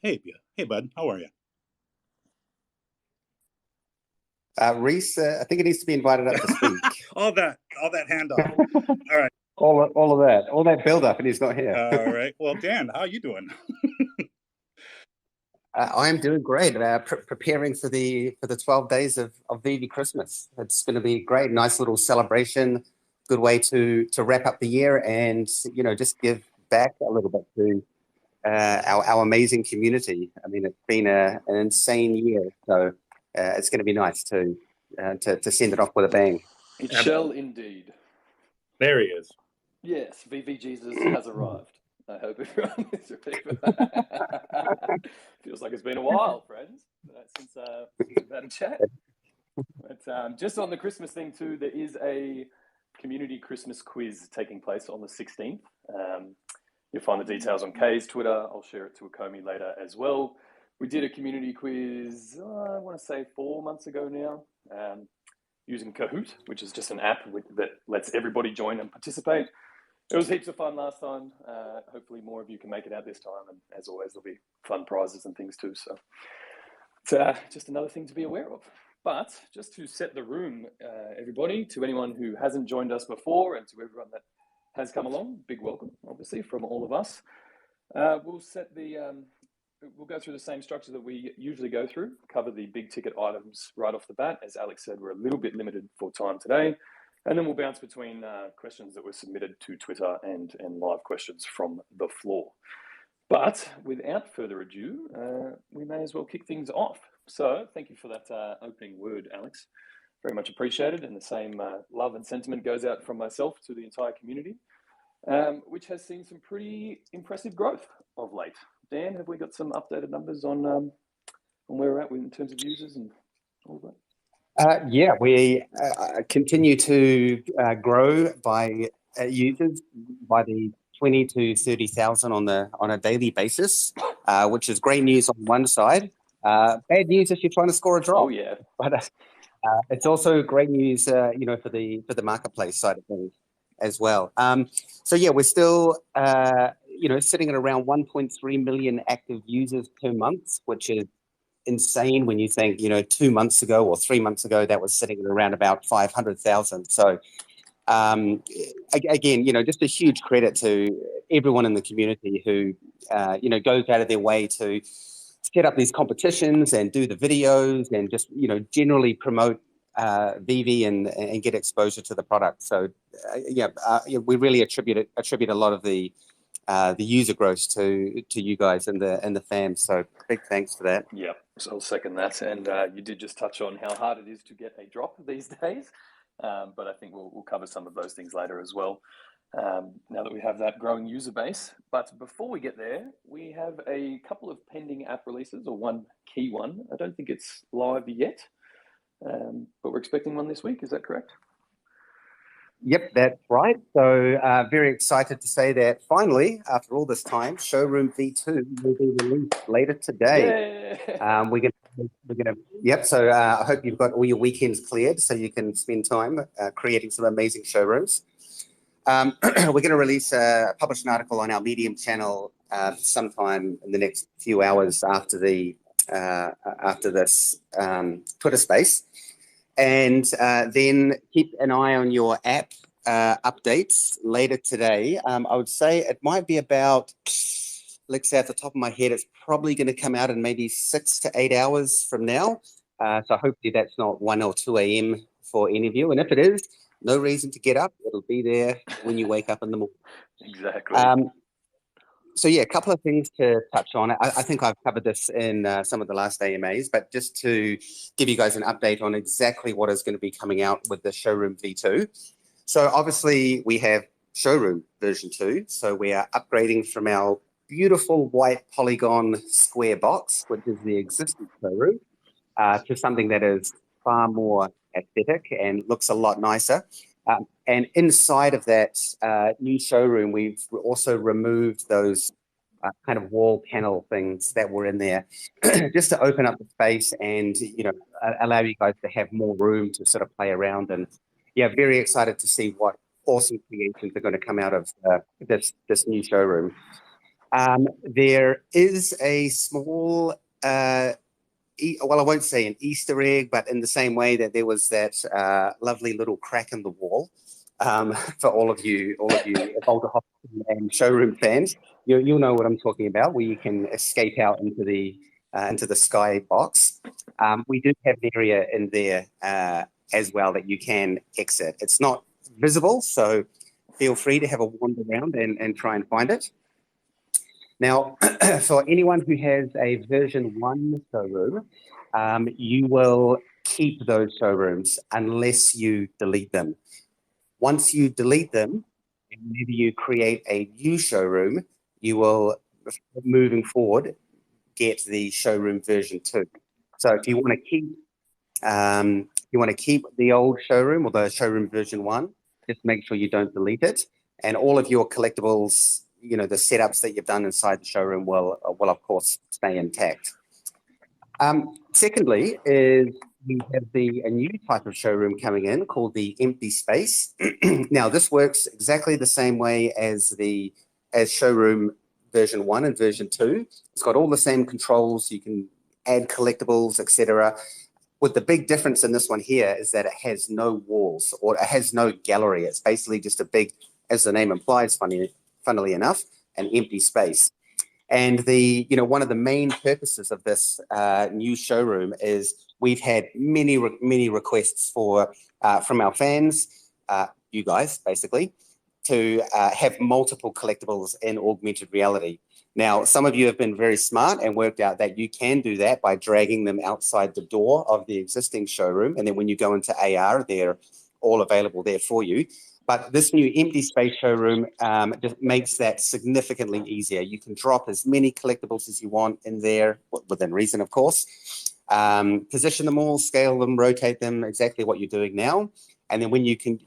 Hey, bud. How are you? Reese, I think it needs to be invited up to speak. all that handoff. All right. all that build up, and he's not here. All right. Well, Dan, how are you doing? I'm doing great. Preparing for the 12 days of VeVe Christmas. It's going to be great. Nice little celebration. Good way to wrap up the year and just give back a little bit to our amazing community. I mean, it's been an insane year, so it's going to be nice to send it off with a bang. It shall indeed. There he is. Yes, VeVe Jesus has arrived. I hope everyone is ready for that. Feels like it's been a while, friends, since we've had a chat. But just on the Christmas thing too, there is a community Christmas quiz taking place on the 16th. You'll find the details on Kay's Twitter. I'll share it to Ecomi later as well. We did a community quiz, I want to say 4 months ago now, using Kahoot, which is just an app that lets everybody join and participate. It was heaps of fun last time. Hopefully more of you can make it out this time. And as always, there'll be fun prizes and things too. So it's just another thing to be aware of. But just to set the room, everybody, to anyone who hasn't joined us before and to everyone that has come along, big welcome, obviously, from all of us. We'll go through the same structure that we usually go through, cover the big ticket items right off the bat. As Alex said, we're a little bit limited for time today. And then we'll bounce between questions that were submitted to Twitter and live questions from the floor. But without further ado, we may as well kick things off. So thank you for that opening word, Alex. Very much appreciated. And the same love and sentiment goes out from myself to the entire community, which has seen some pretty impressive growth of late. Dan, have we got some updated numbers on where we're at in terms of users and all that? Yeah, we continue to grow by users by the 20 to 30,000 on a daily basis, which is great news on one side. Bad news if you're trying to score a drop. Oh yeah, but it's also great news, for the marketplace side of things as well. So yeah, we're still sitting at around 1.3 million active users per month, which is insane when you think 2 months ago or 3 months ago that was sitting at around about 500,000. So again, just a huge credit to everyone in the community who goes out of their way to set up these competitions and do the videos and just generally promote VeVe and get exposure to the product. So we really attribute a lot of the user growth to you guys and the fans. So big thanks for that. Yeah, so I'll second that. And you did just touch on how hard it is to get a drop these days. But I think we'll cover some of those things later as well, now that we have that growing user base. But before we get there, we have a couple of pending app releases, or one key one. I don't think it's live yet, but we're expecting one this week. Is that correct? Yep, that's right. So very excited to say that finally, after all this time, Showroom V2 will be released later today. We're gonna. Yep. So I hope you've got all your weekends cleared so you can spend time creating some amazing showrooms. We're going to publish an article on our Medium channel sometime in the next few hours after this Twitter space. And then keep an eye on your app updates later today. I would say it might be about, let's say at the top of my head, it's probably going to come out in maybe 6 to 8 hours from now. So hopefully that's not 1 or 2 a.m. for any of you. And if it is, no reason to get up. It'll be there when you wake up in the morning. Exactly. So yeah, a couple of things to touch on. I think I've covered this in some of the last AMAs, but just to give you guys an update on exactly what is going to be coming out with the Showroom V2. So obviously we have Showroom version 2. So we are upgrading from our beautiful white polygon square box, which is the existing showroom, to something that is far more aesthetic and looks a lot nicer. And inside of that new showroom, we've also removed those kind of wall panel things that were in there just to open up the space and, allow you guys to have more room to sort of play around. And yeah, very excited to see what awesome creations are going to come out of this new showroom. There is a small, well, I won't say an Easter egg, but in the same way that there was that lovely little crack in the wall for all of you Volta and Showroom fans, you'll know what I'm talking about, where you can escape out into the sky box. We do have an area in there as well that you can exit. It's not visible, so feel free to have a wander around and try and find it. Now, for anyone who has a version 1 showroom, you will keep those showrooms unless you delete them. Once you delete them, whenever you create a new showroom, you will, moving forward, get the showroom version 2. So if you want to keep the old showroom or the showroom version 1, just make sure you don't delete it, and all of your collectibles, the setups that you've done inside the showroom will of course stay intact. Secondly, is we have a new type of showroom coming in called the empty space. Now, this works exactly the same way as showroom version 1 and version 2. It's got all the same controls. You can add collectibles, etc. With the big difference in this one here is that it has no walls, or it has no gallery. It's basically just a big, as the name implies, funnily enough, an empty space. And one of the main purposes of this new showroom is we've had many requests from our fans, you guys basically, to have multiple collectibles in augmented reality. Now, some of you have been very smart and worked out that you can do that by dragging them outside the door of the existing showroom, and then when you go into AR, they're all available there for you. But this new empty space showroom just makes that significantly easier. You can drop as many collectibles as you want in there, within reason, of course. Position them all, scale them, rotate them, exactly what you're doing now. And then you can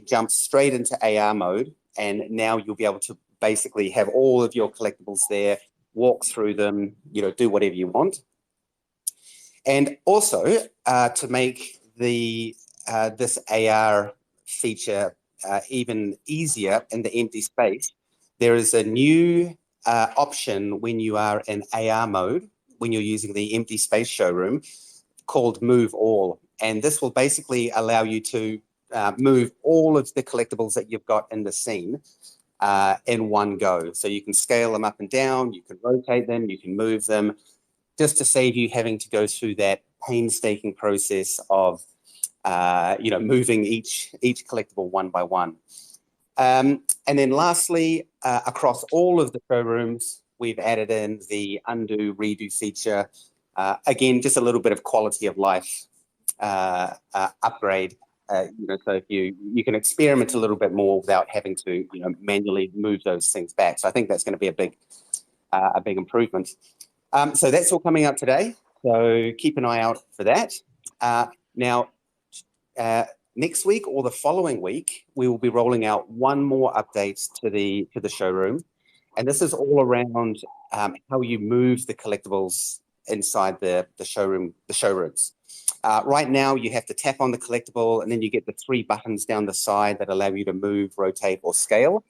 jump straight into AR mode, and now you'll be able to basically have all of your collectibles there, walk through them, do whatever you want. And also to make this AR feature even easier in the empty space, there is a new option when you are in AR mode, when you're using the empty space showroom, called Move All. And this will basically allow you to move all of the collectibles that you've got in the scene in one go. So you can scale them up and down, you can rotate them, you can move them, just to save you having to go through that painstaking process of moving each collectible one by one. And then lastly, across all of the showrooms, we've added in the undo redo feature. Again, just a little bit of quality of life upgrade. So if you can experiment a little bit more without having to manually move those things back. So I think that's going to be a big improvement. So that's all coming out today. So keep an eye out for that. Now, next week or the following week, we will be rolling out one more update to the showroom, and this is all around how you move the collectibles inside the showrooms. Right now, you have to tap on the collectible, and then you get the 3 buttons down the side that allow you to move, rotate, or scale.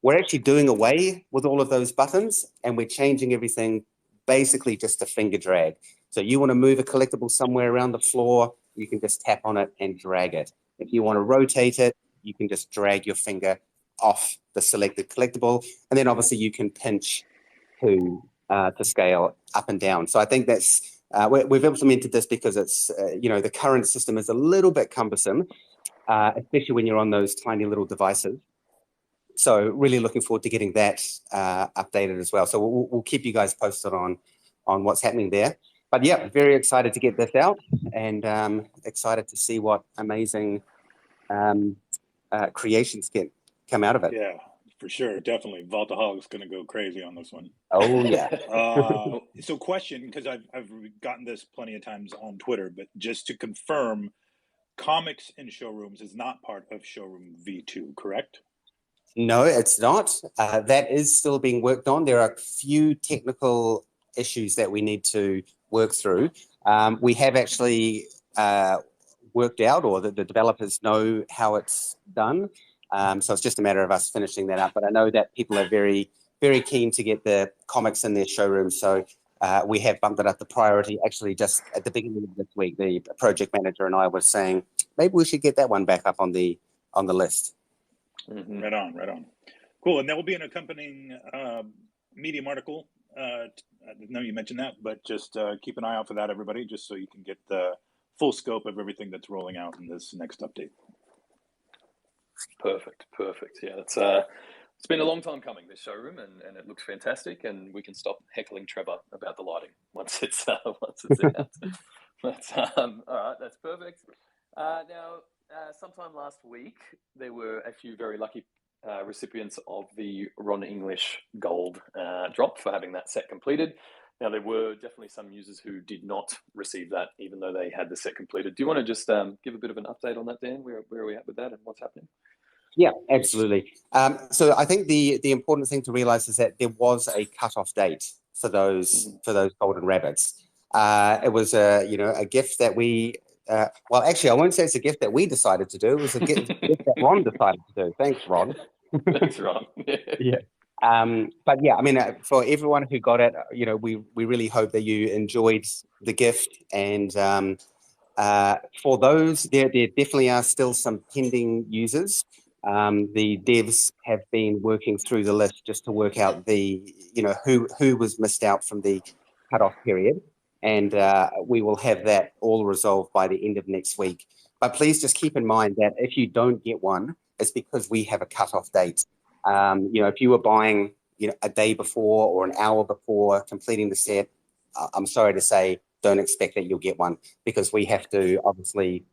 We're actually doing away with all of those buttons, and we're changing everything basically just to finger drag. So you want to move a collectible somewhere around the floor, you can just tap on it and drag it. If you want to rotate it, you can just drag your finger off the selected collectible, and then obviously you can pinch to scale up and down. So I think that's we've implemented this because it's the current system is a little bit cumbersome, especially when you're on those tiny little devices. So really looking forward to getting that updated as well. So we'll keep you guys posted on what's happening there. But yeah, very excited to get this out, and excited to see what amazing creations come out of it. Yeah, for sure. Definitely. Volta Hog's going to go crazy on this one. Oh, yeah. So question, because I've gotten this plenty of times on Twitter, but just to confirm, comics in showrooms is not part of Showroom V2, correct? No, it's not. That is still being worked on. There are a few technical issues that we need to work through. We have actually worked out, or the developers know how it's done. So it's just a matter of us finishing that up. But I know that people are very very keen to get the comics in their showroom. So we have bumped it up the priority. Actually, just at the beginning of this week, the project manager and I were saying maybe we should get that one back up on the list. Mm-hmm. Right on. Cool. And there will be an accompanying Medium article. I know you mentioned that, but just keep an eye out for that, everybody, just so you can get the full scope of everything that's rolling out in this next update. Perfect. Yeah, it's been a long time coming, this showroom, and it looks fantastic. And we can stop heckling Trevor about the lighting once it's out. But all right, that's perfect. Now, sometime last week, there were a few very lucky recipients of the Ron English Gold drop for having that set completed. Now, there were definitely some users who did not receive that, even though they had the set completed. Do you want to just give a bit of an update on that, Dan? Where are we at with that and what's happening? Yeah, absolutely. So I think the important thing to realize is that there was a cutoff date for those golden rabbits. It was a gift that we well, actually, I won't say it's a gift that we decided to do. It was a gift that Ron decided to do. Thanks, Ron. Thanks, Ron. Yeah. But yeah, I mean, for everyone who got it, we really hope that you enjoyed the gift. And for those, there definitely are still some pending users. The devs have been working through the list just to work out who was missed out from the cutoff period. And we will have that all resolved by the end of next week. But please just keep in mind that if you don't get one, it's because we have a cutoff date. If you were buying, a day before or an hour before completing the set, I'm sorry to say, don't expect that you'll get one, because we have to obviously,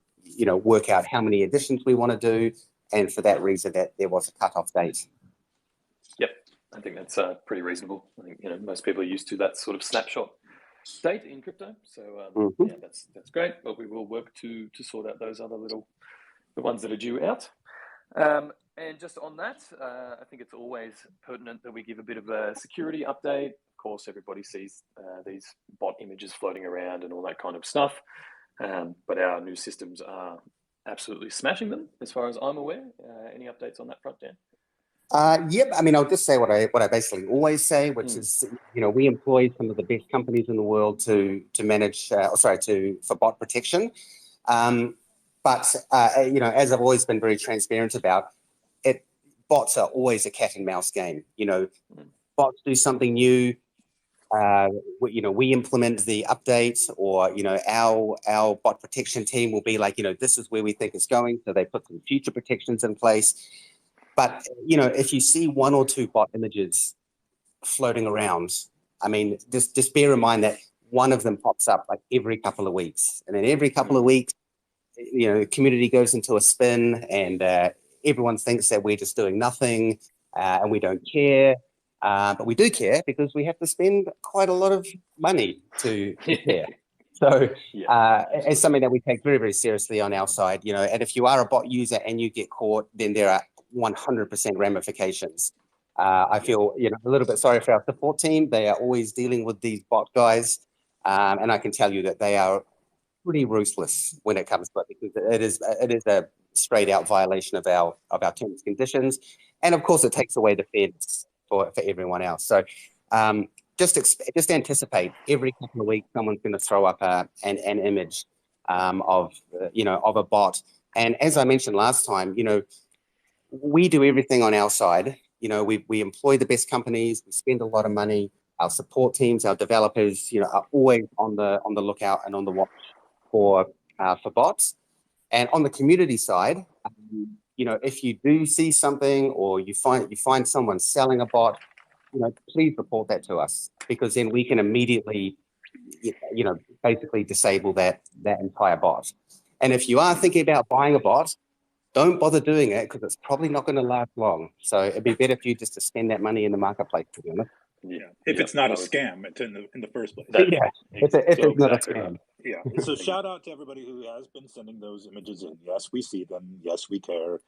work out how many editions we want to do. And for that reason, that there was a cutoff date. Yep, I think that's pretty reasonable. I think most people are used to that sort of snapshot date in crypto. So yeah, that's great. But we will work to sort out those other the ones that are due out. And just on that, I think it's always pertinent that we give a bit of a security update. Of course, everybody sees these bot images floating around and all that kind of stuff. But our new systems are absolutely smashing them, as far as I'm aware. Any updates on that front, Dan? Yep. I mean, I'll just say what I basically always say, which is, we employ some of the best companies in the world to manage, for bot protection. But as I've always been very transparent about it, bots are always a cat and mouse game. Bots do something new. We implement the update, or our bot protection team will be like, this is where we think it's going, so they put some future protections in place. But if you see one or two bot images floating around, I mean, just bear in mind that one of them pops up like every couple of weeks, and then every couple of weeks, the community goes into a spin, and everyone thinks that we're just doing nothing, and we don't care. But we do care, because we have to spend quite a lot of money to care. So it's something that we take very, very seriously on our side, and if you are a bot user and you get caught, then there are 100% ramifications. I feel, a little bit sorry for our support team. They are always dealing with these bot guys. And I can tell you that they are pretty ruthless when it comes to it, because it is a straight out violation of our terms and conditions. And of course, it takes away the feds for everyone else. So just anticipate every couple of weeks someone's going to throw up an image of a bot. And as I mentioned last time, we do everything on our side. We employ the best companies. We spend a lot of money. Our support teams, our developers, are always on the lookout and on the watch for bots. And on the community side, if you do see something, or you find someone selling a bot, please report that to us, because then we can immediately, basically disable that entire bot. And if you are thinking about buying a bot, don't bother doing it, because it's probably not going to last long. So it'd be better for you just to spend that money in the marketplace, to be honest. Yeah, if it's not a scam, it's in the first place. Yeah, if it's not a scam. Yeah. So shout out to everybody who has been sending those images in. Yes, we see them. Yes, we care.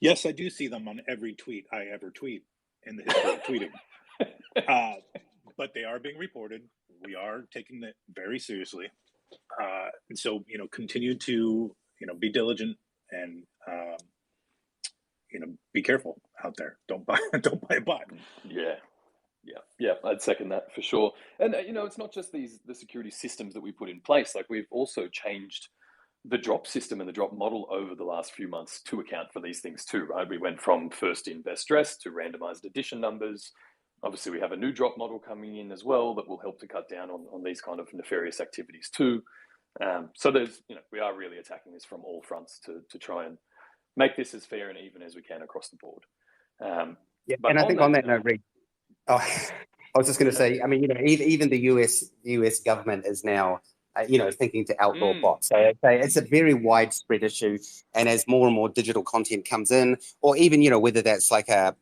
Yes, I do see them on every tweet I ever tweet in the history of tweeting. But they are being reported. We are taking it very seriously. And so, continue to, be diligent and, be careful out there. Don't buy a bot. Yeah. Yeah, I'd second that for sure. And you know, it's not just the security systems that we put in place. Like, we've also changed the drop system and the drop model over the last few months to account for these things too, right? We went from first in, best dressed to randomized edition numbers. Obviously, we have a new drop model coming in as well that will help to cut down on these kind of nefarious activities too. So there's, you know, we are really attacking this from all fronts to try and make this as fair and even as we can across the board. Yeah, and I think on that note, Reed, I was just going to say, I mean, you know, even the US government is now, you know, thinking to outlaw bots. So it's a very widespread issue, and as more and more digital content comes in, or even, you know, whether that's like a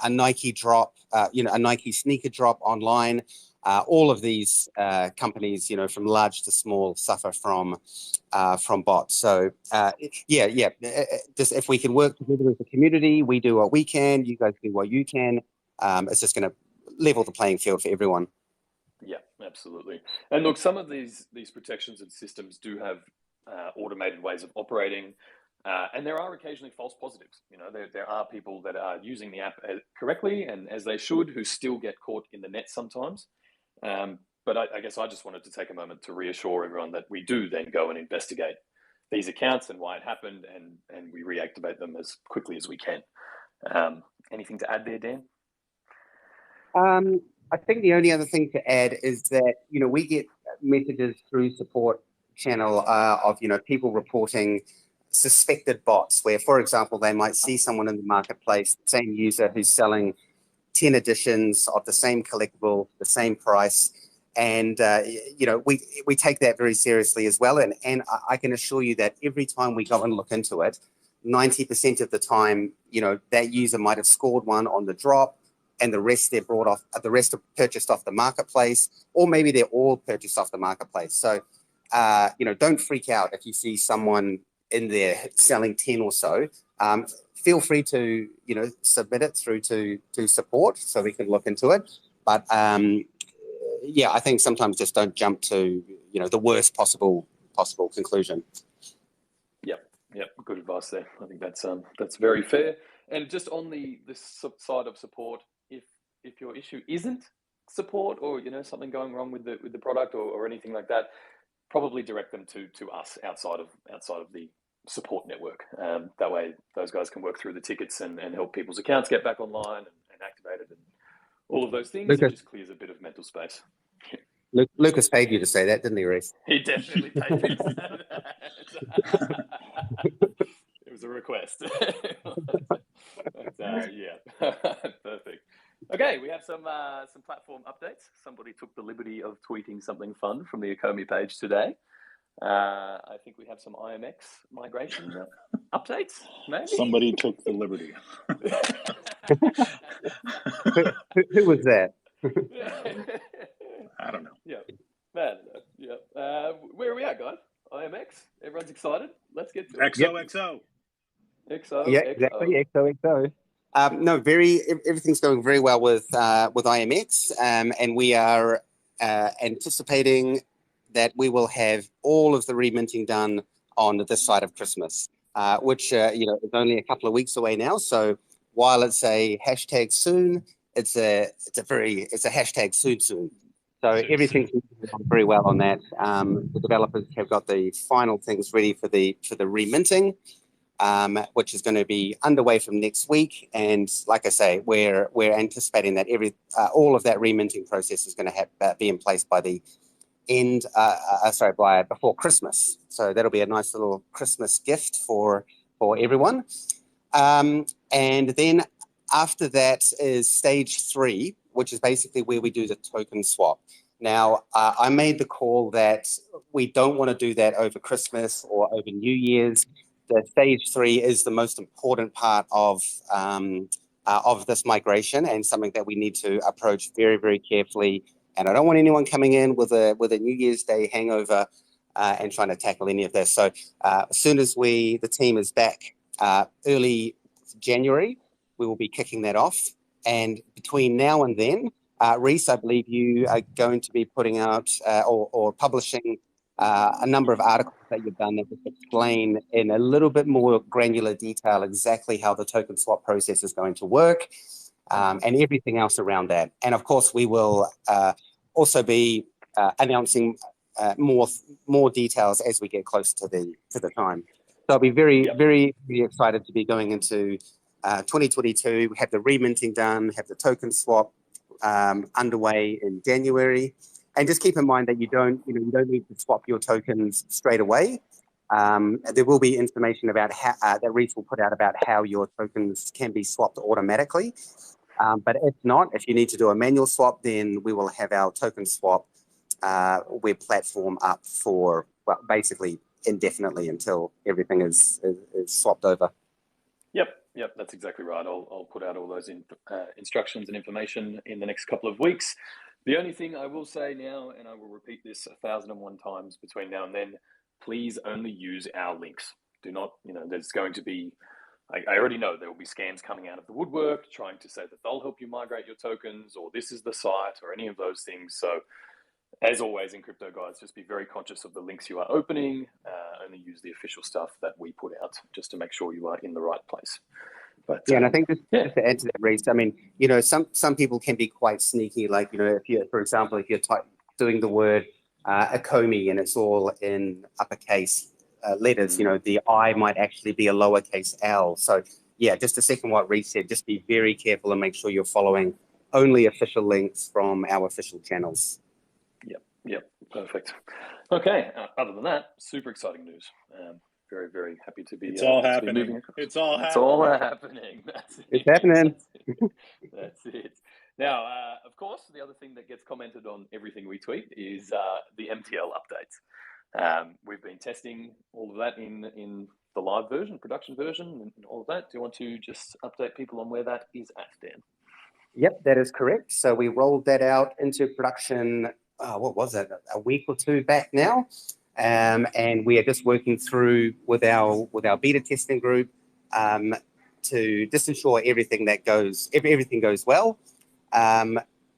Nike drop, you know, a Nike sneaker drop online, all of these companies, you know, from large to small, suffer from bots. So yeah, just if we can work together as a community, we do what we can, you guys do what you can. It's just going to level the playing field for everyone. Yeah, absolutely. And look, some of these protections and systems do have automated ways of operating, and there are occasionally false positives. You know, there are people that are using the app correctly and as they should, who still get caught in the net sometimes. But I guess I just wanted to take a moment to reassure everyone that we do then go and investigate these accounts and why it happened, and we reactivate them as quickly as we can. Anything to add there, Dan? I think the only other thing to add is that, you know, we get messages through support channel of, you know, people reporting suspected bots where, for example, they might see someone in the marketplace, the same user who's selling 10 editions of the same collectible, the same price. And, you know, we take that very seriously as well. And I can assure you that every time we go and look into it, 90% of the time, you know, that user might have scored one on the drop, and the rest the rest are purchased off the marketplace, or maybe they're all purchased off the marketplace. So, you know, don't freak out if you see someone in there selling 10 or so. Feel free to, you know, submit it through to support so we can look into it. But yeah, I think sometimes just don't jump to, you know, the worst possible conclusion. Yep, good advice there. I think that's very fair. And just on this side of support, if your issue isn't support, or, you know, something going wrong with the product or anything like that, probably direct them to us outside of the support network. That way those guys can work through the tickets and help people's accounts get back online and activated and all of those things. It just clears a bit of mental space. Lucas paid you to say that, didn't he, Reese? He definitely paid me to say that. It was a request. Yeah, perfect. Okay, we have some platform updates. Somebody took the liberty of tweeting something fun from the Ecomi page today. I think we have some IMX migration updates, maybe? Somebody took the liberty. Who was that? I don't know. Yeah. Where are we at, guys? IMX? Everyone's excited? Let's get to it. XOXO. XO. Yeah, exactly. XOXO. No, everything's going very well with IMX, and we are anticipating that we will have all of the reminting done on this side of Christmas, which you know, is only a couple of weeks away now. So while it's a hashtag soon, it's a hashtag soon. So everything's going very well on that. The developers have got the final things ready for the reminting, which is going to be underway from next week. And like I say, we're anticipating that all of that reminting process is going to be in place by the end, before Christmas. So that'll be a nice little Christmas gift for everyone. And then after that is stage 3, which is basically where we do the token swap. Now, I made the call that we don't want to do that over Christmas or over New Year's. The stage 3 is the most important part of this migration, and something that we need to approach very, very carefully. And I don't want anyone coming in with a New Year's Day hangover and trying to tackle any of this. So as soon as the team is back early January, we will be kicking that off. And between now and then, Reese, I believe you are going to be putting out or publishing a number of articles that you've done that just explain in a little bit more granular detail exactly how the token swap process is going to work. and everything else around that. And of course, we will also be announcing more details as we get close to the time. So I'll be very, very excited to be going into 2022. We have the reminting done, have the token swap underway in January, and just keep in mind that you don't need to swap your tokens straight away. There will be information about how that Reese will put out about how your tokens can be swapped automatically. But if you need to do a manual swap, then we will have our token swap web platform up for, well, basically indefinitely until everything is swapped over. Yep, that's exactly right. I'll put out all those instructions and information in the next couple of weeks. The only thing I will say now, and I will repeat this 1,001 times between now and then, please only use our links. Do not, there's going to be, I already know there will be scams coming out of the woodwork trying to say that they'll help you migrate your tokens, or this is the site, or any of those things. So as always in crypto, guys, just be very conscious of the links you are opening. Only use the official stuff that we put out just to make sure you are in the right place. But and I think just to add to that, Reese, I mean, some people can be quite sneaky. Like, if you're, for example, if you're doing the word Ecomi and it's all in uppercase letters, the I might actually be a lowercase L. So yeah, just to second what Reese said, just be very careful and make sure you're following only official links from our official channels. Yep, perfect. Okay, other than that, super exciting news. Very, very happy to be. It's all happening. It's all happening. It's happening. That's it. Now, of course, the other thing that gets commented on everything we tweet is the MTL updates. We've been testing all of that in the live version, production version, and all of that. Do you want to just update people on where that is at, Dan? Yep, that is correct. So we rolled that out into production, what was it, a week or two back now. And we are just working through with our beta testing group to just ensure everything goes well.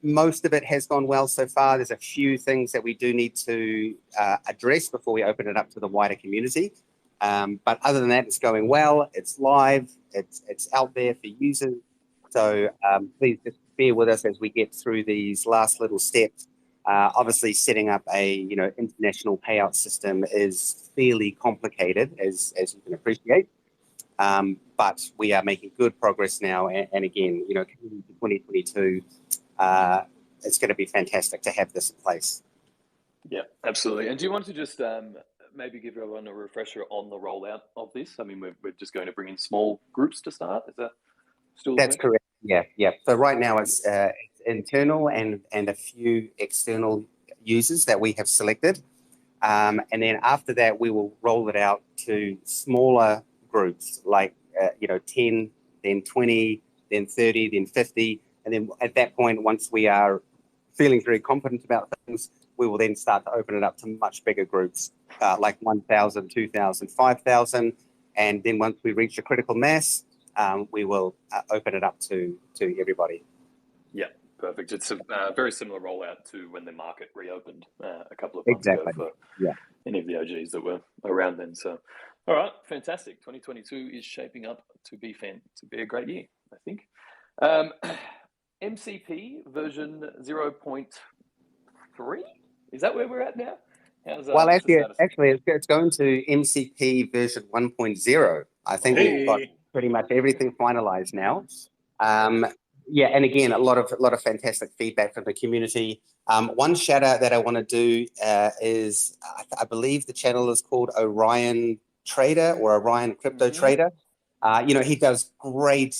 Most of it has gone well so far. There's a few things that we do need to address before we open it up to the wider community. But other than that, it's going well. It's live. It's out there for users. So please just bear with us as we get through these last little steps. Obviously, setting up a international payout system is fairly complicated, as you can appreciate. But we are making good progress now, and again, coming into 2022, it's going to be fantastic to have this in place. Yeah, absolutely. And do you want to just maybe give everyone a refresher on the rollout of this? I mean, we're just going to bring in small groups to start. Is that still? That's correct. Yeah. So right now it's internal and a few external users that we have selected. And then after that, we will roll it out to smaller groups, like 10, then 20, then 30, then 50. And then at that point, once we are feeling very confident about things, we will then start to open it up to much bigger groups, like 1,000, 2,000, 5,000. And then once we reach a critical mass, we will open it up to everybody. Yeah, perfect. It's a very similar rollout to when the market reopened a couple of months ago for any of the OGs that were around then. So, all right, fantastic. 2022 is shaping up to be a great year, I think. MCP version 0.3, is that where we're at now? Well, actually, it's going to MCP version 1.0. I think we've got pretty much everything finalized now. And again, a lot of fantastic feedback from the community. One shout out that I want to do is I believe the channel is called Orion Trader or Orion Crypto Trader. He does great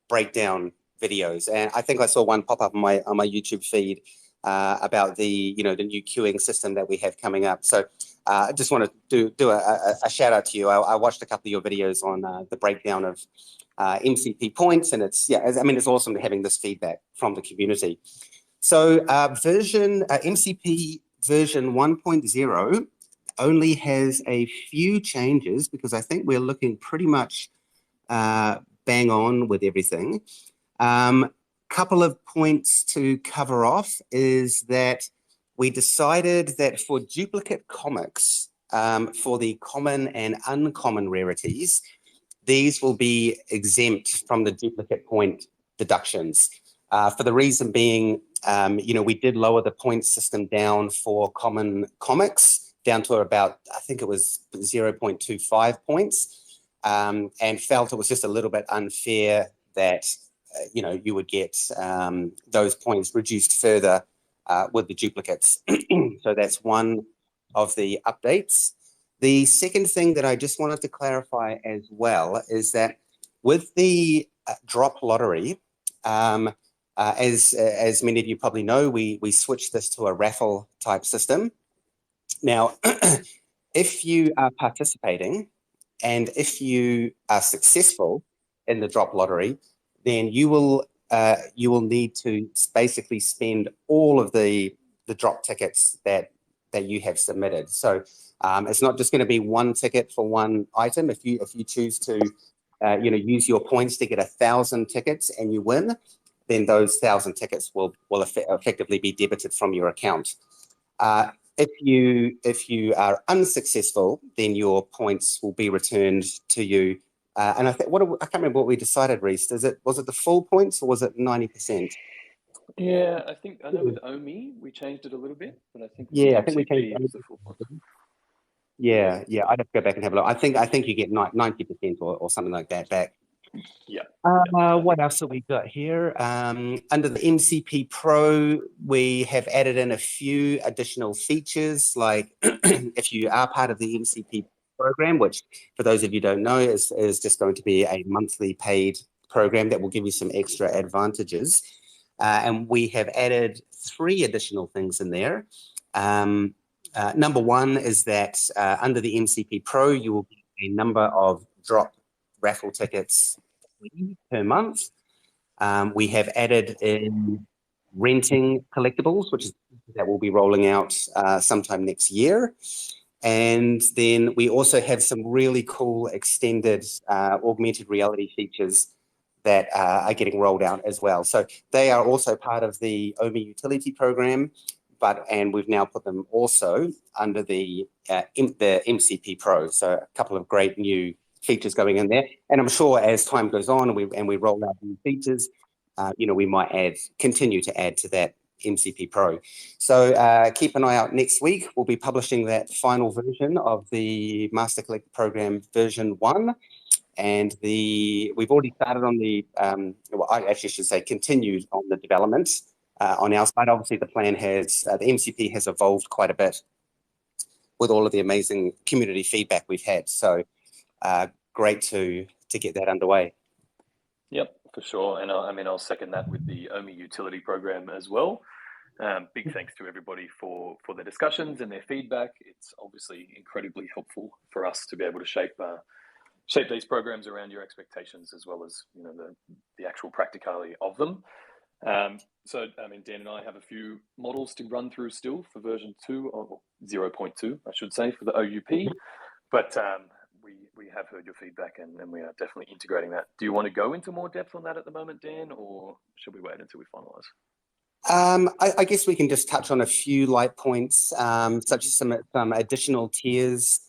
breakdown videos, and I think I saw one pop up on my YouTube feed about the new queuing system that we have coming up. So I just want to do a shout out to you. I watched a couple of your videos on the breakdown of MCP points, and it's awesome having this feedback from the community. So MCP version 1.0 only has a few changes because I think we're looking pretty much bang on with everything. Couple of points to cover off is that we decided that for duplicate comics, for the common and uncommon rarities, these will be exempt from the duplicate point deductions. For the reason being, we did lower the point system down for common comics down to about, I think it was 0.25 points, and felt it was just a little bit unfair that, you would get those points reduced further with the duplicates. So that's one of the updates. The second thing that I just wanted to clarify as well is that with the drop lottery, as many of you probably know, we switched this to a raffle type system. Now, if you are participating and if you are successful in the drop lottery, then you will need to basically spend all of the drop tickets that you have submitted. So it's not just going to be one ticket for one item. If you choose to use your points to get 1,000 tickets and you win, then those 1,000 tickets will effectively be debited from your account. If you are unsuccessful, then your points will be returned to you. And I can't remember what we decided, Reese. Was it the full points or was it 90%? Yeah, I know with OMI we changed it a little bit, but I think with I MCP, think we changed it was the full points. Yeah, I'd have to go back and have a look. I think you get 90% or something like that back. Yeah. What else have we got here? Under the MCP Pro, we have added in a few additional features, like if you are part of the MCP program, which for those of you who don't know is just going to be a monthly paid program that will give you some extra advantages. And we have added 3 additional things in there. Number one is that under the MCP Pro, you will get a number of drop raffle tickets per month. We have added in renting collectibles, that will be rolling out sometime next year. And then we also have some really cool extended augmented reality features that are getting rolled out as well. So they are also part of the OMI utility program, and we've now put them also under the MCP Pro. So a couple of great new features going in there. And I'm sure as time goes on and we roll out new features, we might continue to add to that MCP Pro. So keep an eye out next week. We'll be publishing that final version of the Master Collector Program version 1. And we've already started on I actually should say continued on the development on our side. Obviously, the plan the MCP has evolved quite a bit with all of the amazing community feedback we've had. So great to get that underway. Yep, for sure. And I'll second that with the OMI utility program as well. Big thanks to everybody for the discussions and their feedback. It's obviously incredibly helpful for us to be able to shape these programs around your expectations, as well as the actual practicality of them. So Dan and I have a few models to run through still for version 2 or 0.2, I should say, for the OUP. But we have heard your feedback and we are definitely integrating that. Do you want to go into more depth on that at the moment, Dan, or should we wait until we finalize? I guess we can just touch on a few light points, such as some additional tiers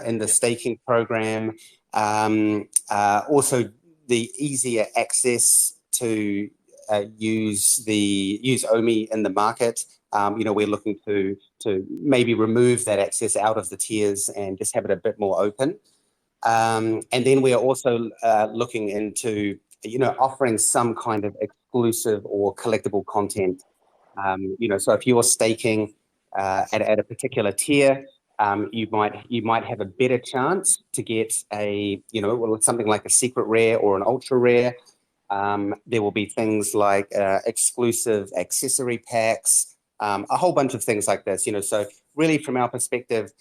in the staking program. Also, the easier access to use OMI in the market. We're looking to maybe remove that access out of the tiers and just have it a bit more open. And then we are also looking into offering some kind of exclusive or collectible content. So if you're staking at a particular tier, you might have a better chance to get something like a secret rare or an ultra rare. There will be things like exclusive accessory packs, a whole bunch of things like this. So really, from our perspective,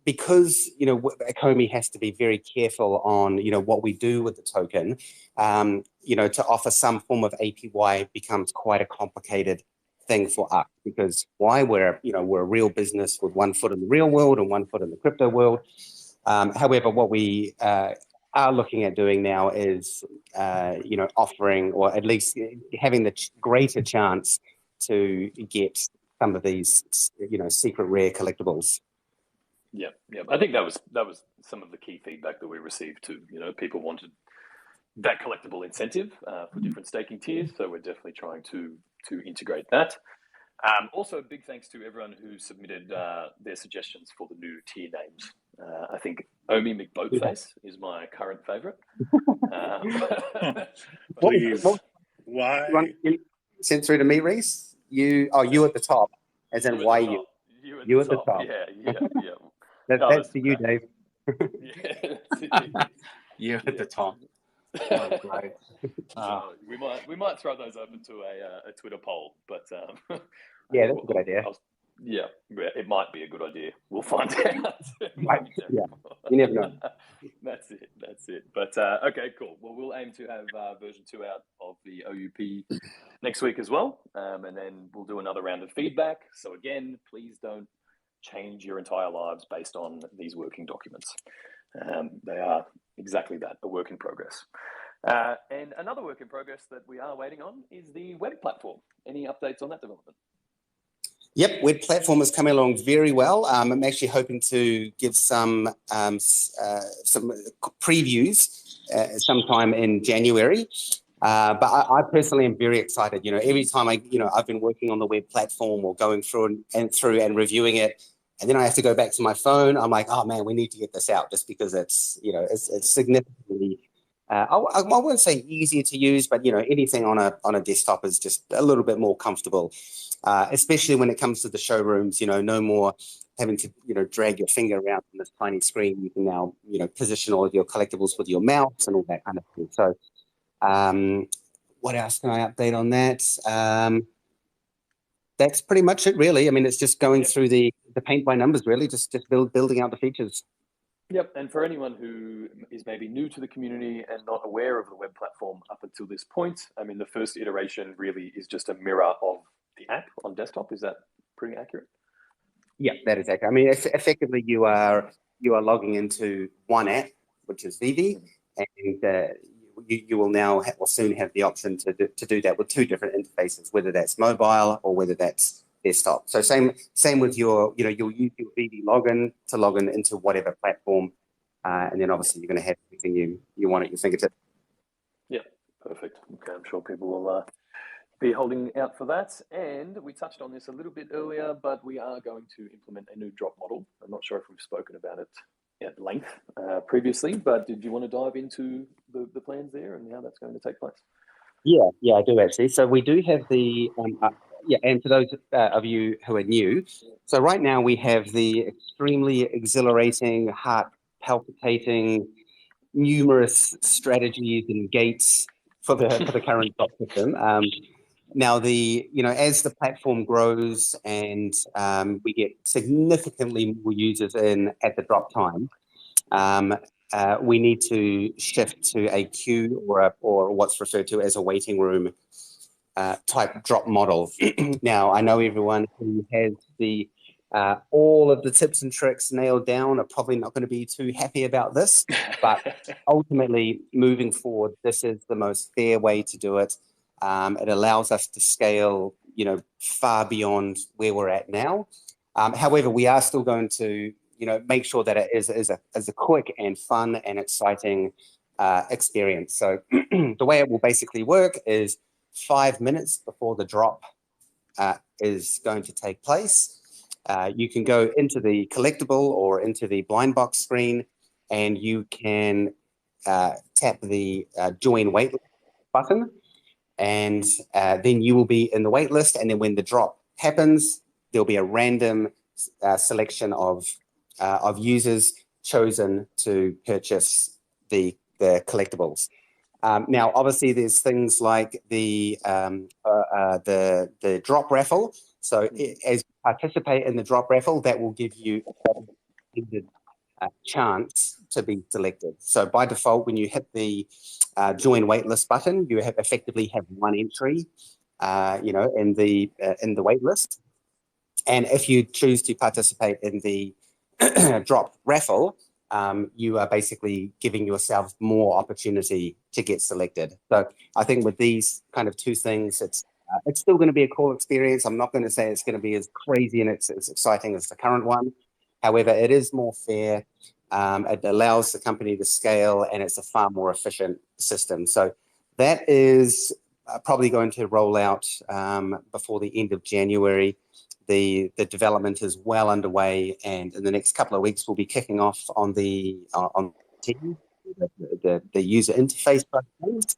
because Ecomi has to be very careful on what we do with the token, to offer some form of APY becomes quite a complicated thing for us, because we're a real business with one foot in the real world and one foot in the crypto world. However, what we are looking at doing now is offering, or at least having the greater chance to get some of these secret rare collectibles. Yeah. I think that was some of the key feedback that we received too. People wanted that collectible incentive for different staking tiers. So we're definitely trying to integrate that. Also, big thanks to everyone who submitted their suggestions for the new tier names. I think OMI McBoatface is my current favorite. Please. Why? You sent through to me, Reese? You at the top, as in why you? You at the top. Yeah. That's for you, Dave. Yeah, You at the top. Oh, great. We might throw those open to a Twitter poll, but yeah, that's a good idea. Yeah, it might be a good idea. We'll find out. Yeah, you never know. That's it. But okay, cool. Well, we'll aim to have version 2 out of the OUP next week as well, and then we'll do another round of feedback. So again, please don't change your entire lives based on these working documents. They are exactly that, a work in progress. And another work in progress that we are waiting on is the web platform. Any updates on that development? Yep, web platform is coming along very well. I'm actually hoping to give some previews sometime in January. But I personally am very excited. You know, every time I've been working on the web platform or going through and reviewing it, and then I have to go back to my phone. I'm like, oh man, we need to get this out just because it's significantly. I won't say easier to use, but anything on a desktop is just a little bit more comfortable, especially when it comes to the showrooms. No more having to drag your finger around on this tiny screen. You can now position all of your collectibles with your mouse and all that kind of thing. So, what else can I update on that? That's pretty much it, really. I mean, it's just going through the paint by numbers, really, just building out the features. Yep, and for anyone who is maybe new to the community and not aware of the web platform up until this point, I mean, the first iteration really is just a mirror of the app on desktop. Is that pretty accurate? Yeah, that is accurate. I mean, effectively, you are logging into one app, which is VeVe, and you will now will soon have the option to do that with two different interfaces, whether that's mobile or whether that's desktop. So same with you'll use your VeVe login to log in into whatever platform, and then obviously you're going to have everything you want at your fingertips. Yeah, perfect. Okay, I'm sure people will be holding out for that. And we touched on this a little bit earlier, but we are going to implement a new drop model. I'm not sure if we've spoken about it at length previously, but did you want to dive into the plans there and how that's going to take place? Yeah, I do actually. So we do have the and for those of you who are new, so right now we have the extremely exhilarating, heart palpitating, numerous strategies and gates for the current drop system. Now as the platform grows and we get significantly more users in at the drop time, we need to shift to a queue or what's referred to as a waiting room type drop model. Now, I know everyone who has all of the tips and tricks nailed down are probably not going to be too happy about this, but ultimately, moving forward, this is the most fair way to do it. It allows us to scale, far beyond where we're at now. However, we are still going to make sure that it is a quick and fun and exciting experience. So the way it will basically work is 5 minutes before the drop is going to take place. You can go into the collectible or into the blind box screen, and you can tap the join waitlist button, and then you will be in the waitlist. And then when the drop happens, there'll be a random selection of users chosen to purchase the collectibles. Now, obviously, there's things like the drop raffle. So as you participate in the drop raffle, that will give you a chance to be selected. So by default, when you hit the join waitlist button, you effectively have one entry, in the waitlist. And if you choose to participate in the drop raffle, you are basically giving yourself more opportunity to get selected. So I think with these kind of two things, it's still going to be a cool experience. I'm not going to say it's going to be as crazy and it's as exciting as the current one. However, it is more fair, It allows the company to scale, and it's a far more efficient system. So that is probably going to roll out before the end of January. The development is well underway, and in the next couple of weeks, we'll be kicking off on the user interface side of things.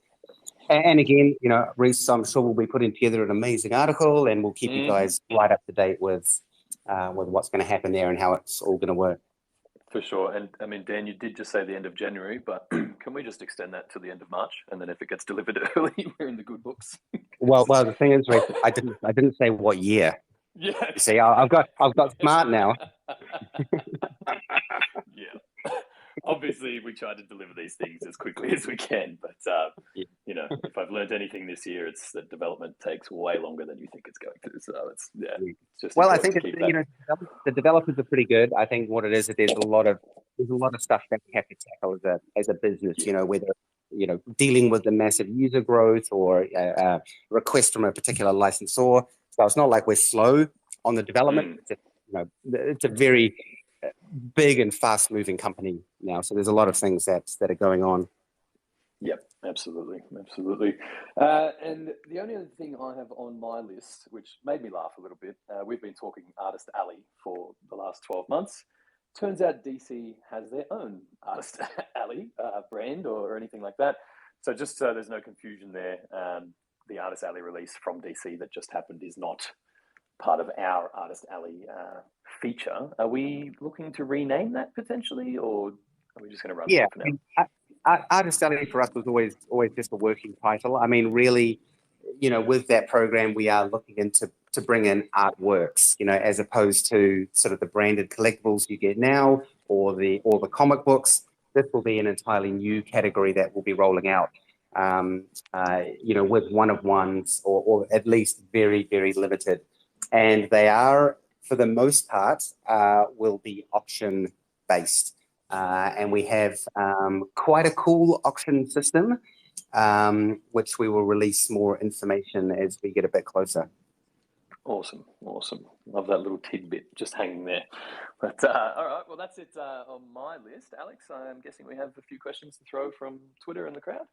And again, you know, Reese, I'm sure we'll be putting together an amazing article, and we'll keep you guys right up to date with what's going to happen there and how it's all going to work. For sure. And I mean, Dan, you did just say the end of January, but can we just extend that to the end of March? And then if it gets delivered early, we're in the good books. Well, the thing is, Reese, I didn't say what year. Yeah. You see, I've got smart now. Yeah. Obviously, we try to deliver these things as quickly as we can, but you know, if I've learned anything this year, it's that development takes way longer than you think it's going to. So it's just well, I think you know, the developers are pretty good. I think what it is that there's a lot of stuff that we have to tackle as a business. You know, whether dealing with the massive user growth or request from a particular licensor. So it's not like we're slow on the development. It's a very big and fast-moving company now. So there's a lot of things that are going on. Yep, absolutely. And the only other thing I have on my list, which made me laugh a little bit, we've been talking Artist Alley for the last 12 months. Turns out DC has their own Artist Alley brand or anything like that. So just so there's no confusion there, the Artist Alley release from DC that just happened is not part of our Artist Alley feature. Are we looking to rename that potentially, or are we just going to run it for now? Artist Alley for us was always just a working title. I mean, really, you know, with that program, we are looking into to bring in artworks, you know, as opposed to sort of the branded collectibles you get now or the comic books. This will be an entirely new category that will be rolling out. You know, with one-of-ones or at least very, very limited. And they are, for the most part, will be auction-based. And we have quite a cool auction system, which we will release more information as we get a bit closer. Awesome. Love that little tidbit just hanging there. But all right, well, that's it on my list. Alex, I'm guessing we have a few questions to throw from Twitter and the crowd.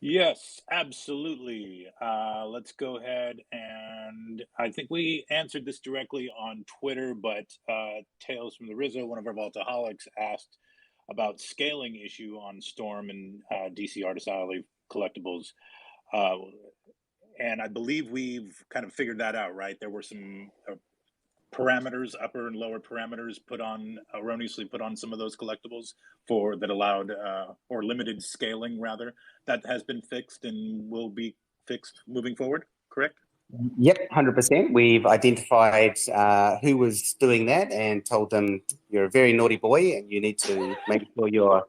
Yes, absolutely. Let's go ahead, and I think we answered this directly on Twitter, but Tales from the Rizzo, one of our Vaultaholics, asked about scaling issue on Storm and DC Artist Alley collectibles. And I believe we've kind of figured that out, right? There were some parameters, upper and lower parameters erroneously put on some of those collectibles that allowed or limited scaling rather. That has been fixed and will be fixed moving forward, correct? Yep, 100%. We've identified who was doing that and told them you're a very naughty boy and you need to make sure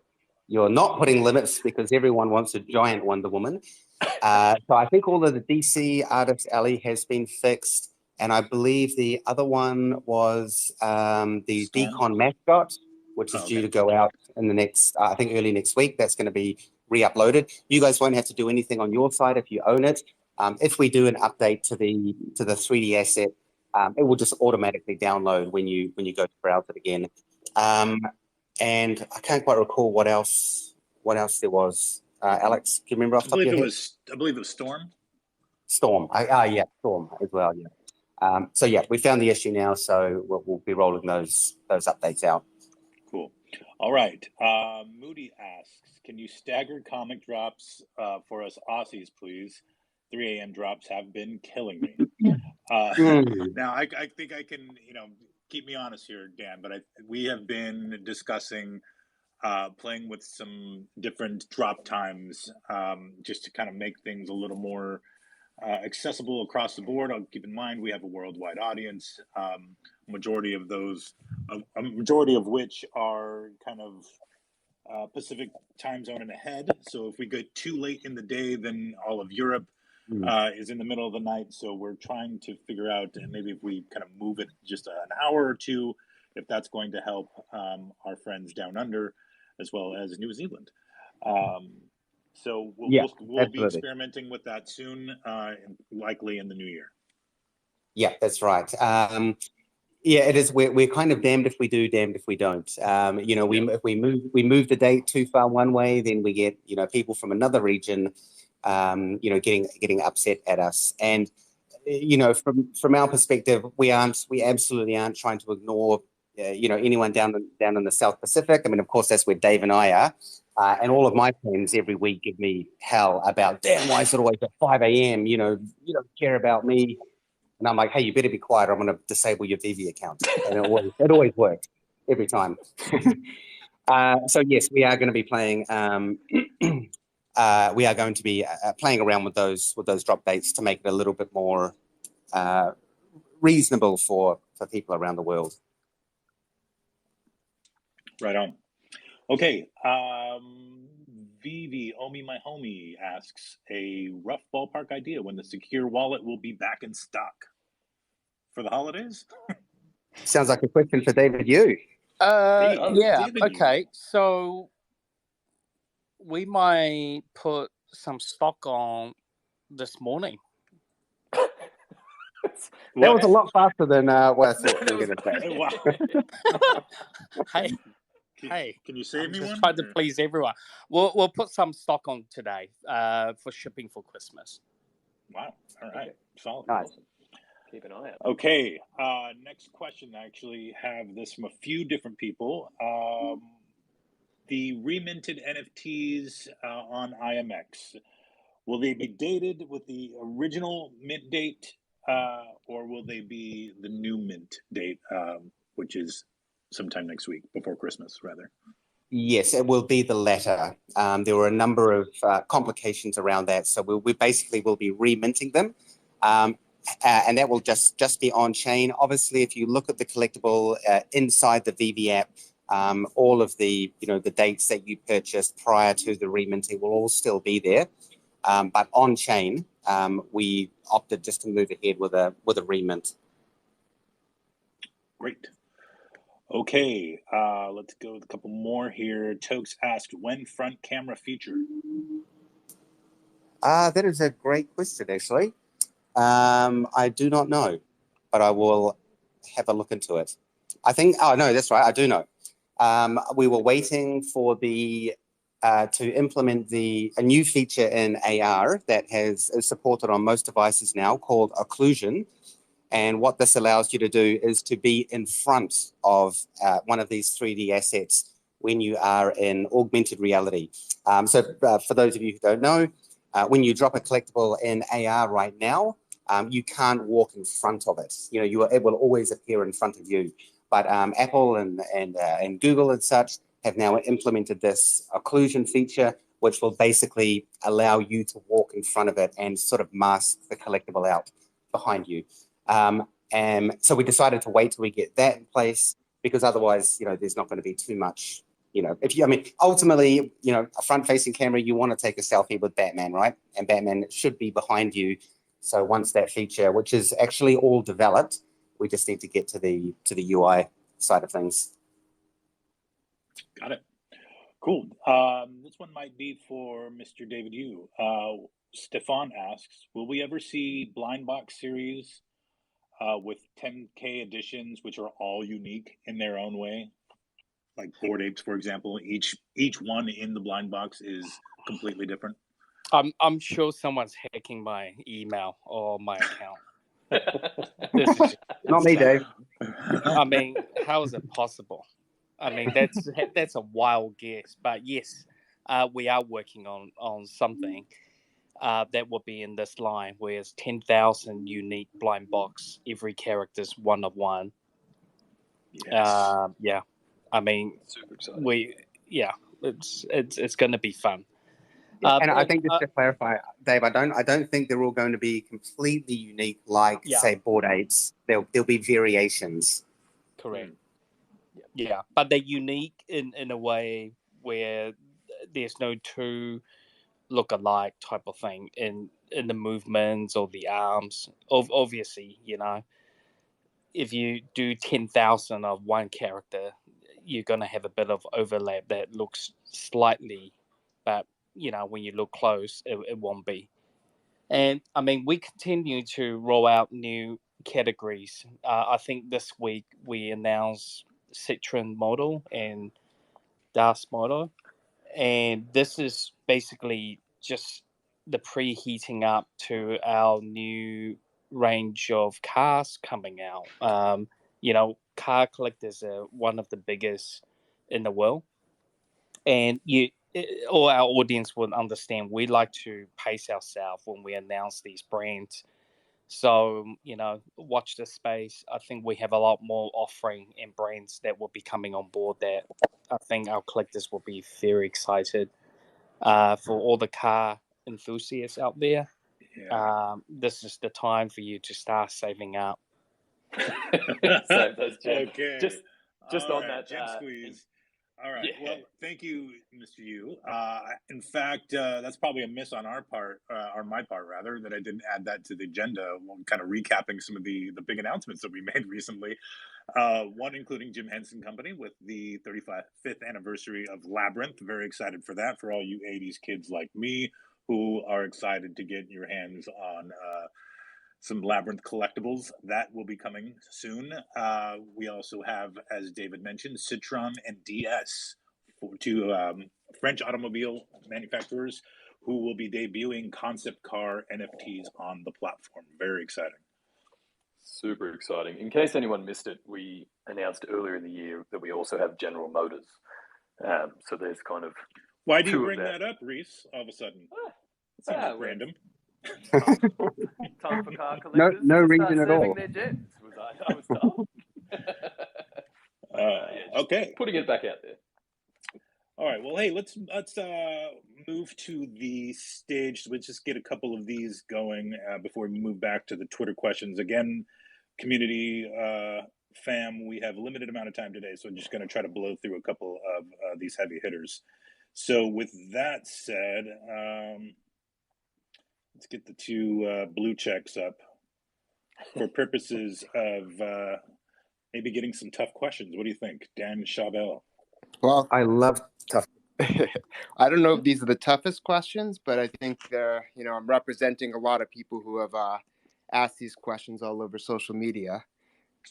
you're not putting limits because everyone wants a giant Wonder Woman. So I think all of the DC Artist Alley has been fixed. And I believe the other one was the Decon mascot, which is due to go out in the next, I think early next week. That's going to be re-uploaded. You guys won't have to do anything on your side if you own it. If we do an update to the 3D asset, it will just automatically download when you go to browse it again. And I can't quite recall what else there was. Alex, can you remember off the top of your head? I believe it was Storm. Storm. Yeah, Storm as well. Yeah. So yeah, we found the issue now, so we'll be rolling those updates out. Cool. All right. Moody asks, can you stagger comic drops for us Aussies, please? 3 a.m. drops have been killing me. Now, I think I can, keep me honest here, Dan, but we have been discussing playing with some different drop times just to kind of make things a little more accessible across the board. I'll keep in mind we have a worldwide audience, majority of which are kind of Pacific time zone and ahead. So if we get too late in the day, then all of Europe is in the middle of the night. So we're trying to figure out, and maybe if we kind of move it just an hour or two, if that's going to help our friends down under as well as New Zealand. So we'll be experimenting with that soon, likely in the new year. Yeah, that's right. Yeah, it is. We're kind of damned if we do, damned if we don't. If we move the date too far one way, then we get people from another region, getting upset at us. And from our perspective, we absolutely aren't trying to ignore anyone down in the South Pacific. I mean, of course, that's where Dave and I are. And all of my friends every week give me hell about, damn, why is it always at 5 a.m.? You don't care about me. And I'm like, hey, you better be quiet or I'm going to disable your VeVe account. And it always worked every time. So yes, we are going to be playing. We are going to be playing around with those drop dates to make it a little bit more reasonable for people around the world. Right on. Okay. VeVe, OMI my homie, asks a rough ballpark idea when the secure wallet will be back in stock for the holidays. Sounds like a question for David Yu. Yeah. David Okay. Yu. So we might put some stock on this morning. That was a lot faster than what I thought you were going to say. Wow. Hey, can you save I'm me just one? trying to please everyone. We'll put some stock on today for shipping for Christmas. Wow. All right. Solid. Nice. Keep an eye out. Okay. Next question. I actually have this from a few different people. The reminted NFTs on IMX, will they be dated with the original mint date, or will they be the new mint date, which is sometime next week, before Christmas, rather? Yes, it will be the latter. There were a number of complications around that, so we basically will be reminting them, and that will just be on chain. Obviously, if you look at the collectible inside the VeVe app, all of the the dates that you purchased prior to the reminting will all still be there, but on chain, we opted just to move ahead with a remint. Great. Okay, let's go with a couple more here. Tokes asked, when front camera feature? That is a great question, actually. I do not know, but I will have a look into it. I think, oh no, that's right, I do know. We were waiting for to implement a new feature in AR that is supported on most devices now, called occlusion. And what this allows you to do is to be in front of one of these 3D assets when you are in augmented reality. So for those of you who don't know, when you drop a collectible in AR right now, you can't walk in front of it. It will always appear in front of you. But Apple and Google and such have now implemented this occlusion feature, which will basically allow you to walk in front of it and sort of mask the collectible out behind you. And so we decided to wait till we get that in place, because otherwise, there's not going to be too much. Ultimately, a front-facing camera, you want to take a selfie with Batman, right? And Batman should be behind you. So once that feature, which is actually all developed, we just need to get to the UI side of things. Got it. Cool. This one might be for Mr. David Yu. Stefan asks, will we ever see blind box series with 10K editions, which are all unique in their own way? Like Bored Apes, for example, each one in the blind box is completely different. I'm sure someone's hacking my email or my account. This is not me, Dave. I mean, how is it possible? I mean, that's a wild guess, but yes, we are working on something that will be in this line, where it's 10,000 unique blind box. Every character's one of one. Yes. Yeah, I mean, super exciting. It's going to be fun. And I think, just to clarify, Dave, I don't think they're all going to be completely unique, like say Bored Apes. There'll be variations. Correct. Yeah, but they're unique in a way where there's no two look-alike type of thing in the movements or the arms. Obviously, if you do 10,000 of one character, you're going to have a bit of overlap that looks slightly, but when you look close, it won't be. And I mean, we continue to roll out new categories. I think this week we announced Citron model and Das model, and this is basically just the preheating up to our new range of cars coming out. Car collectors are one of the biggest in the world, and all our audience will understand we like to pace ourselves when we announce these brands. So, watch this space. I think we have a lot more offering and brands that will be coming on board that I think our collectors will be very excited. For all the car enthusiasts out there, this is the time for you to start saving up. Save those gems. Okay. Just All on right, that gem squeeze. All right. Yeah. Well, thank you, Mr. Yu. In fact, that's probably a miss on our part, or my part rather, that I didn't add that to the agenda. Kind of recapping some of the big announcements that we made recently. One including Jim Henson Company with the 35th anniversary of Labyrinth. Very excited for that. For all you 80s kids like me who are excited to get your hands on some Labyrinth collectibles. That will be coming soon. We also have, as David mentioned, Citron and DS, two French automobile manufacturers who will be debuting concept car NFTs on the platform. Very exciting. Super exciting. In case anyone missed it, we announced earlier in the year that we also have General Motors. So there's kind of... Why do you bring that up, Reese, all of a sudden? It seems random. Time for car collectors. No reason at all. Their gems, I was told. Okay. Putting it back out there. All right. Well, hey, let's move to the stage. Let's just get a couple of these going before we move back to the Twitter questions. Again, community fam, we have a limited amount of time today, so I'm just going to try to blow through a couple of these heavy hitters. So with that said, let's get the two blue checks up for purposes of maybe getting some tough questions. What do you think, Dan Chabel? Well, I love tough. I don't know if these are the toughest questions, but I think they're, I'm representing a lot of people who have asked these questions all over social media.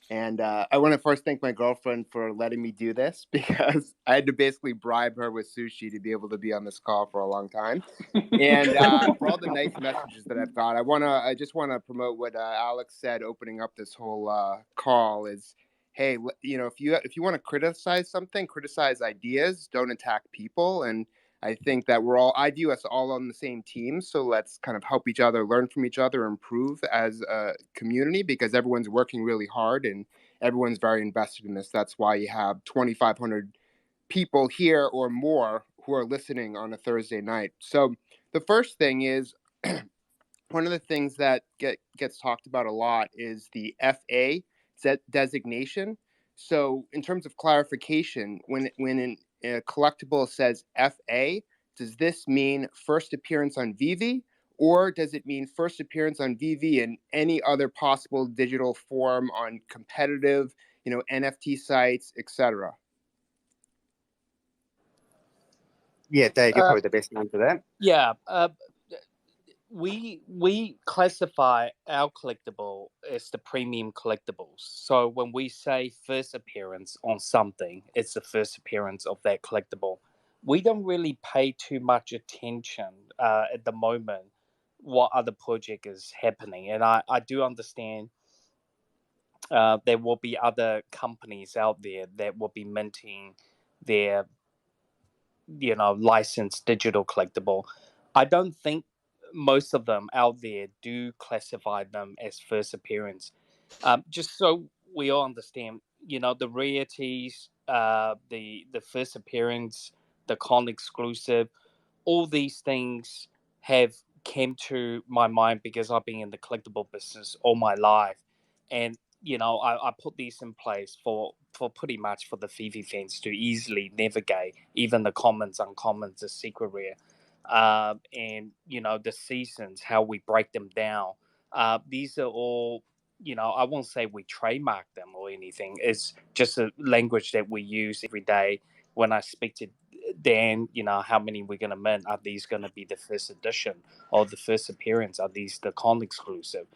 And I want to first thank my girlfriend for letting me do this, because I had to basically bribe her with sushi to be able to be on this call for a long time. And for all the nice messages that I've got, I just want to promote what Alex said opening up this whole call is, hey, if you want to criticize something, criticize ideas, don't attack people. And I think that I view us all on the same team. So let's kind of help each other, learn from each other, improve as a community, because everyone's working really hard and everyone's very invested in this. That's why you have 2,500 people here or more who are listening on a Thursday night. So the first thing is, one of the things that gets talked about a lot is the FA designation. So in terms of clarification, when in a collectible says FA, does this mean first appearance on VeVe, or does it mean first appearance on VeVe and any other possible digital form on competitive, NFT sites, etc.? Yeah, Dave, you're probably the best man for that. Yeah. We classify our collectible as the premium collectibles. So when we say first appearance on something, it's the first appearance of that collectible. We don't really pay too much attention at the moment what other project is happening. And I do understand there will be other companies out there that will be minting their licensed digital collectible. I don't think most of them out there do classify them as first appearance. Just so we all understand, the rarities, the first appearance, the con exclusive, all these things have came to my mind because I've been in the collectible business all my life, and I put these in place for pretty much for the VeVe fans to easily navigate even the commons, uncommons, the secret rare, and the seasons, how we break them down. These are all, I won't say we trademark them or anything. It's just a language that we use every day. When I speak to Dan, how many we're going to mint? Are these going to be the first edition or the first appearance? Are these the con exclusive?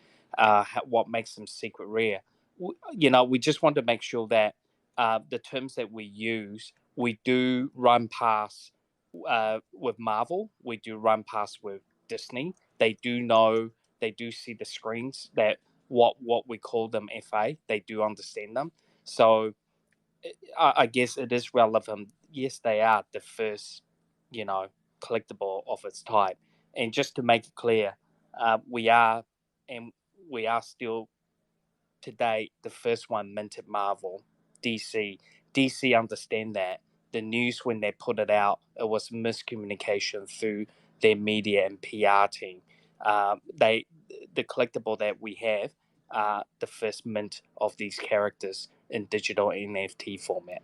what makes them secret rare. We just want to make sure that the terms that we use, we do run past with Marvel, we do run past with Disney. They do know, they do see the screens that what we call them FA. They do understand them. So I guess it is relevant. Yes, they are the first, collectible of its type. And just to make it clear, we are still today the first one minted Marvel. DC understand that. The news when they put it out, it was miscommunication through their media and PR team. The collectible that we have, the first mint of these characters in digital NFT format.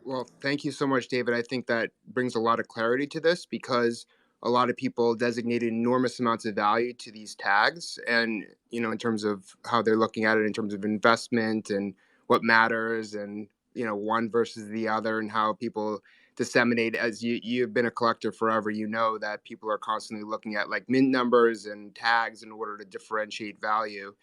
Well, thank you so much, David. I think that brings a lot of clarity to this because a lot of people designated enormous amounts of value to these tags. And, in terms of how they're looking at it, in terms of investment and what matters and, one versus the other and how people disseminate. As you've been a collector forever, that people are constantly looking at like mint numbers and tags in order to differentiate value.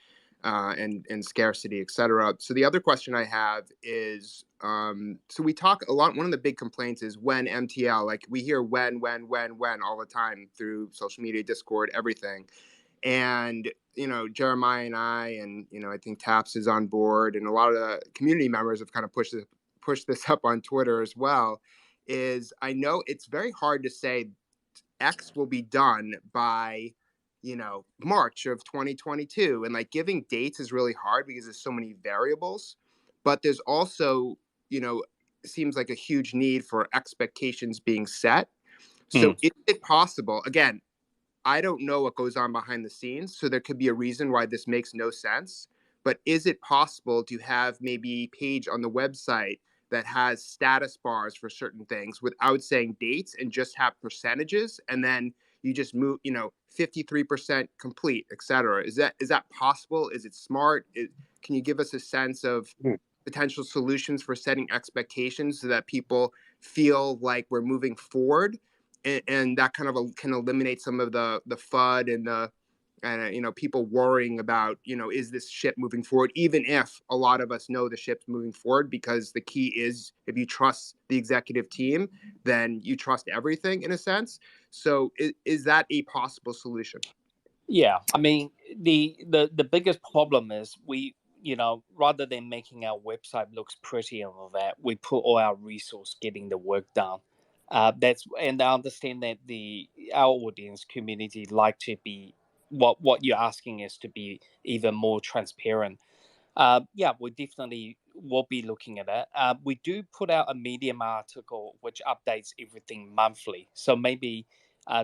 And scarcity, et cetera. So the other question I have is, so we talk a lot. One of the big complaints is when MTL, like we hear when all the time through social media, Discord, everything. And, Jeremiah and I, and, I think Taps is on board and a lot of the community members have kind of pushed this up on Twitter as well, is I know it's very hard to say X will be done by March of 2022. And like giving dates is really hard because there's so many variables. But there's also, seems like a huge need for expectations being set. So is it possible? Again, I don't know what goes on behind the scenes. So there could be a reason why this makes no sense. But is it possible to have maybe a page on the website that has status bars for certain things without saying dates and just have percentages, and then you just move, 53% complete, et cetera? Is that possible? Is it smart? Can you give us a sense of potential solutions for setting expectations so that people feel like we're moving forward, and that kind of can eliminate some of the FUD and the people worrying about, is this ship moving forward, even if a lot of us know the ship's moving forward, because the key is if you trust the executive team, then you trust everything in a sense. So is that a possible solution? Yeah, I mean, the biggest problem is we, rather than making our website looks pretty and all that, we put all our resource getting the work done. And I understand that our audience community like to be what you're asking is to be even more transparent. Yeah, we definitely will be looking at it. We do put out a Medium article which updates everything monthly, so maybe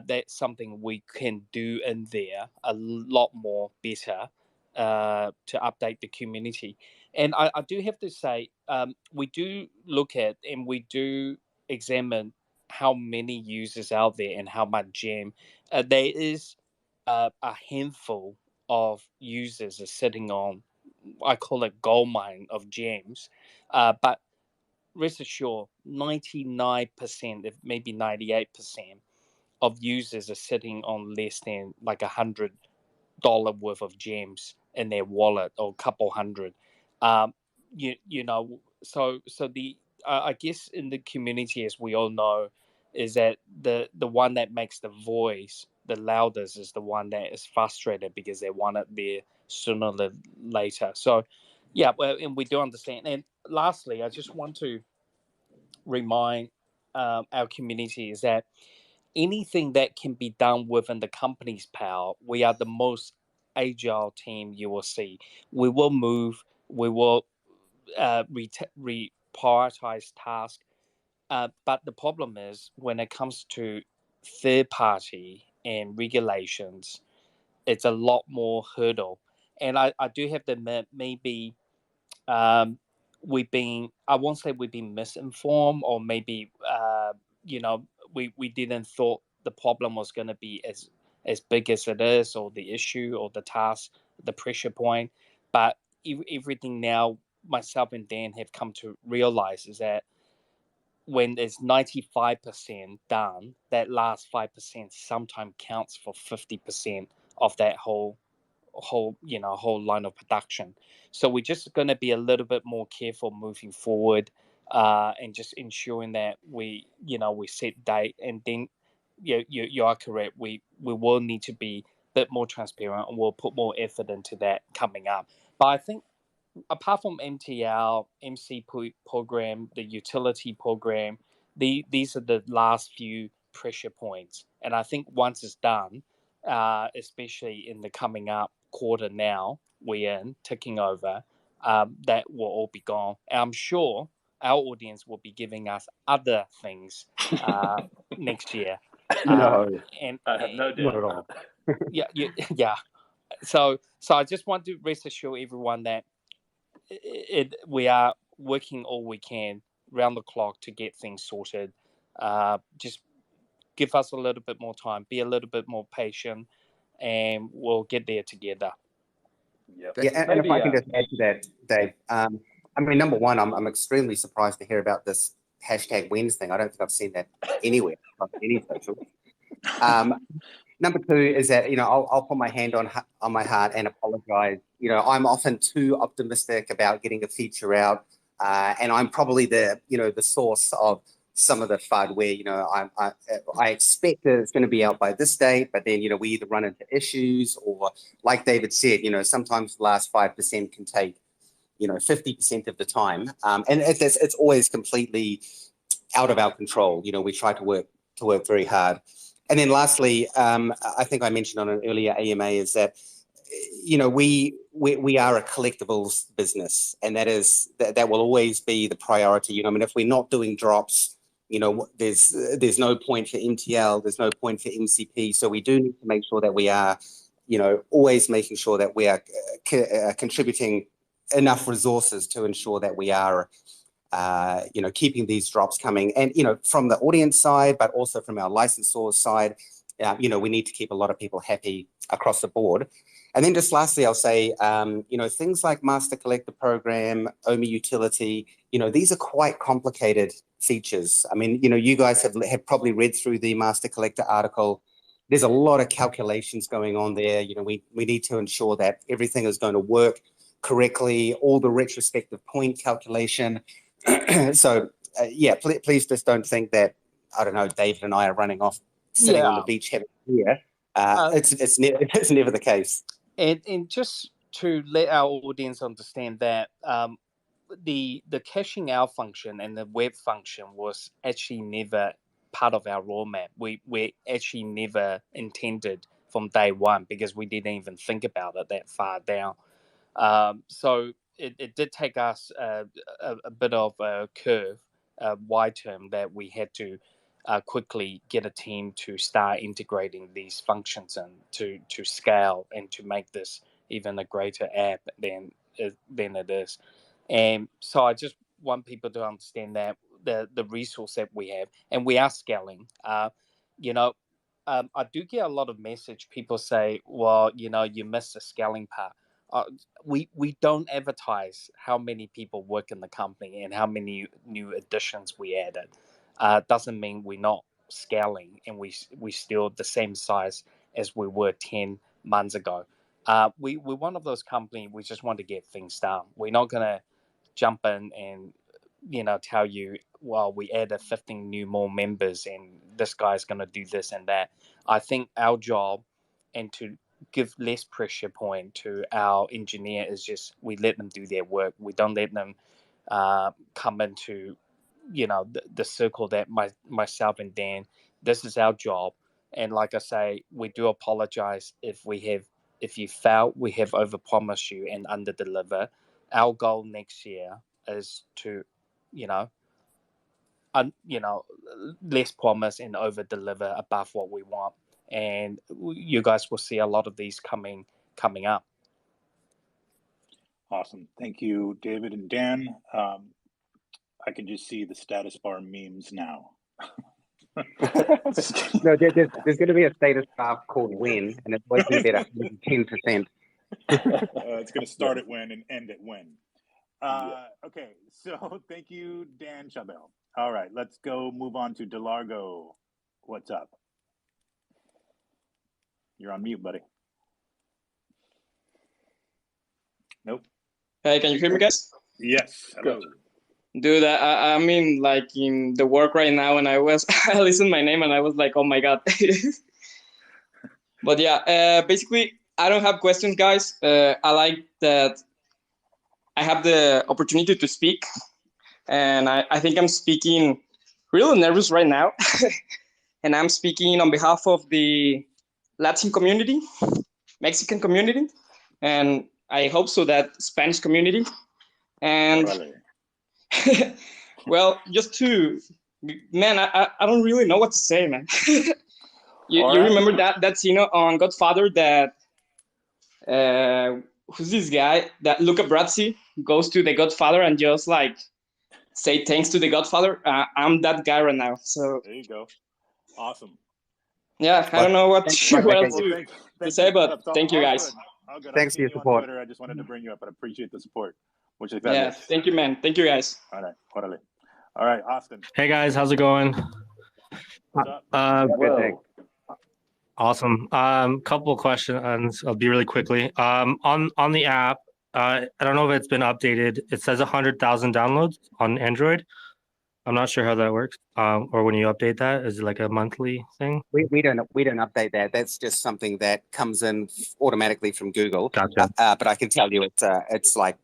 that's something we can do in there a lot more better to update the community. And I do have to say, we do look at and we do examine how many users out there and how much jam. There is a handful of users are sitting on, I call it gold mine of gems, but rest assured, 99%, if maybe 98% of users are sitting on less than like $100 worth of gems in their wallet, or a couple hundred. Um, so the I guess in the community, as we all know, is that the one that makes the voice the loudest is the one that is frustrated because they want it there sooner than later. So, yeah, well, and we do understand. And lastly, I just want to remind our community is that anything that can be done within the company's power, we are the most agile team you will see. We will move, we will prioritize tasks. But the problem is when it comes to third party and regulations, it's a lot more hurdle. And I do have to admit, maybe um, I won't say we've been misinformed, or maybe we didn't thought the problem was going to be as big as it is, or the issue or the task, the pressure point. But everything now, myself and Dan have come to realize is that when there's 95% done, that last 5% sometimes counts for 50% of that whole whole line of production. So we're just going to be a little bit more careful moving forward, and just ensuring that we set date, and then you are correct. We will need to be a bit more transparent, and we'll put more effort into that coming up. But I think apart from MTL, MC program, the utility program, these are the last few pressure points. And I think once it's done, especially in the coming up quarter now, we're in, ticking over, that will all be gone. And I'm sure our audience will be giving us other things next year. No, I have no not doubt. at all. Yeah. So I just want to rest assure everyone that we are working all we can round the clock to get things sorted. Just give us a little bit more time, be a little bit more patient, and we'll get there together. Yep. Yeah, and if I can just add to that, Dave, I mean, number one, I'm extremely surprised to hear about this #Wins thing. I don't think I've seen that anywhere on any social. Number two is that, I'll put my hand on my heart and apologize. I'm often too optimistic about getting a feature out, and I'm probably the source of some of the FUD where, I expect that it's going to be out by this date, but then, we either run into issues or, like David said, sometimes the last 5% can take, 50% of the time. And it's always completely out of our control. We try to work very hard. And then lastly, I think I mentioned on an earlier AMA is that, we are a collectibles business, and that will always be the priority. If we're not doing drops, there's no point for MTL, there's no point for MCP. So we do need to make sure that we are, always making sure that we are contributing enough resources to ensure that we are, keeping these drops coming. And, from the audience side, but also from our licensor side, we need to keep a lot of people happy across the board. And then just lastly, I'll say, things like Master Collector Program, OMI Utility, these are quite complicated features. I mean, you guys have probably read through the Master Collector article. There's a lot of calculations going on there. We need to ensure that everything is going to work correctly, all the retrospective point calculation. So, please just don't think that, I don't know, David and I are running off sitting on the beach having a beer. It's never the case. And just to let our audience understand that the caching out function and the web function was actually never part of our roadmap. We actually never intended from day one, because we didn't even think about it that far down. So it did take us a bit of a curve, a wide term, that we had to quickly get a team to start integrating these functions and to scale and to make this even a greater app than it is. And so I just want people to understand that the resource that we have, and we are scaling. I do get a lot of message. People say, well, you missed the scaling part. We don't advertise how many people work in the company and how many new additions we added. Doesn't mean we're not scaling, and we still the same size as we were 10 months ago. We're one of those companies, we just want to get things done. We're not going to jump in and tell you, well, we added 15 more members and this guy's going to do this and that. I think our job, and to give less pressure point to our engineer, is just we let them do their work. We don't let them come into the circle that myself and Dan, this is our job. And like I say, we do apologize if you fail. We have overpromised you and underdeliver. Our goal next year is to less promise and over deliver above what we want, and you guys will see a lot of these coming up. Awesome. Thank you, David and Dan. I can just see the status bar memes now. No, there's going to be a status bar called win, and it's going to be at 110%. It's going to start at when and end at when. Okay, so thank you, Dan Chabel. All right, let's go move on to DeLargo. What's up? You're on mute, buddy. Nope. Hey, can you hear me, guys? Yes. Hello. Dude, I'm in like in the work right now, and I listened my name, and I was like, oh my god. But yeah, basically, I don't have questions, guys. I like that I have the opportunity to speak, and I think I'm speaking really nervous right now, and I'm speaking on behalf of the Latin community, Mexican community, and I hope so that Spanish community. And well, just to, man, I don't really know what to say, man. you remember that scene on Godfather that who's this guy that Luca Brasi goes to the Godfather and just like say thanks to the Godfather? I'm that guy right now. So there you go. Awesome. Yeah, I don't know what else to say, but thank you guys. All good. Thanks for your support. On Twitter. I just wanted to bring you up, but I appreciate the support. Which is yeah, thank you, man. Thank you, guys. All right, órale. All right, Austin. Hey guys, how's it going? What's up? Well, Awesome. Couple of questions. I'll be really quickly. On the app, I don't know if it's been updated. It says 100,000 downloads on Android. I'm not sure how that works. Or when you update that, is it like a monthly thing? We don't update that. That's just something that comes in automatically from Google. Gotcha. But I can tell you it's like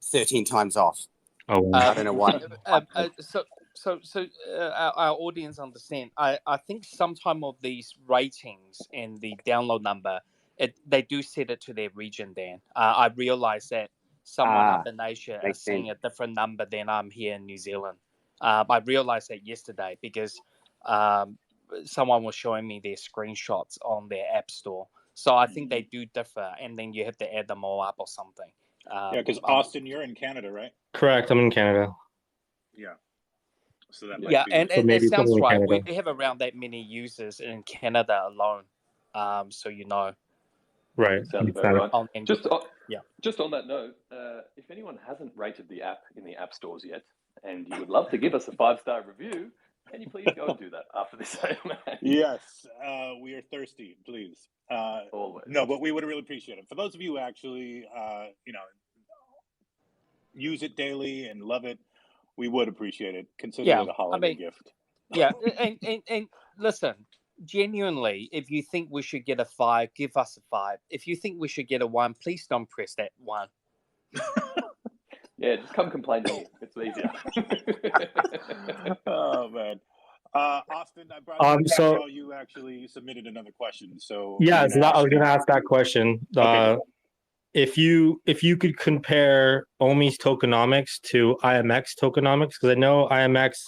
13 times off. Oh, wow. I don't know why. So our audience understand. I think sometime of these ratings and the download number, they do set it to their region. Dan, I realize that someone up in Asia is seeing a different number than I'm here in New Zealand. I realized that yesterday because someone was showing me their screenshots on their app store. So I think they do differ, and then you have to add them all up or something. Yeah, because Austin, you're in Canada, right? Correct. I'm in Canada. Yeah. So that and it sounds right. We have around that many users in Canada alone. So you know. Right. Sounds about right. Just on that note, if anyone hasn't rated the app in the app stores yet, and you would love to give us a 5-star review, can you please go and do that after this AMA? Yes, we are thirsty, please. Always. No, but we would really appreciate it. For those of you who actually, use it daily and love it, we would appreciate it. Consider it a holiday gift. Yeah, and listen, genuinely, if you think we should get a 5, give us a 5. If you think we should get a 1, please don't press that 1. Yeah, just come complain to me. It's easier. Oh man, Austin, I brought you actually submitted another question. So yeah, so I was going to ask that question. Okay. If you could compare OMI's tokenomics to IMX tokenomics, because I know IMX,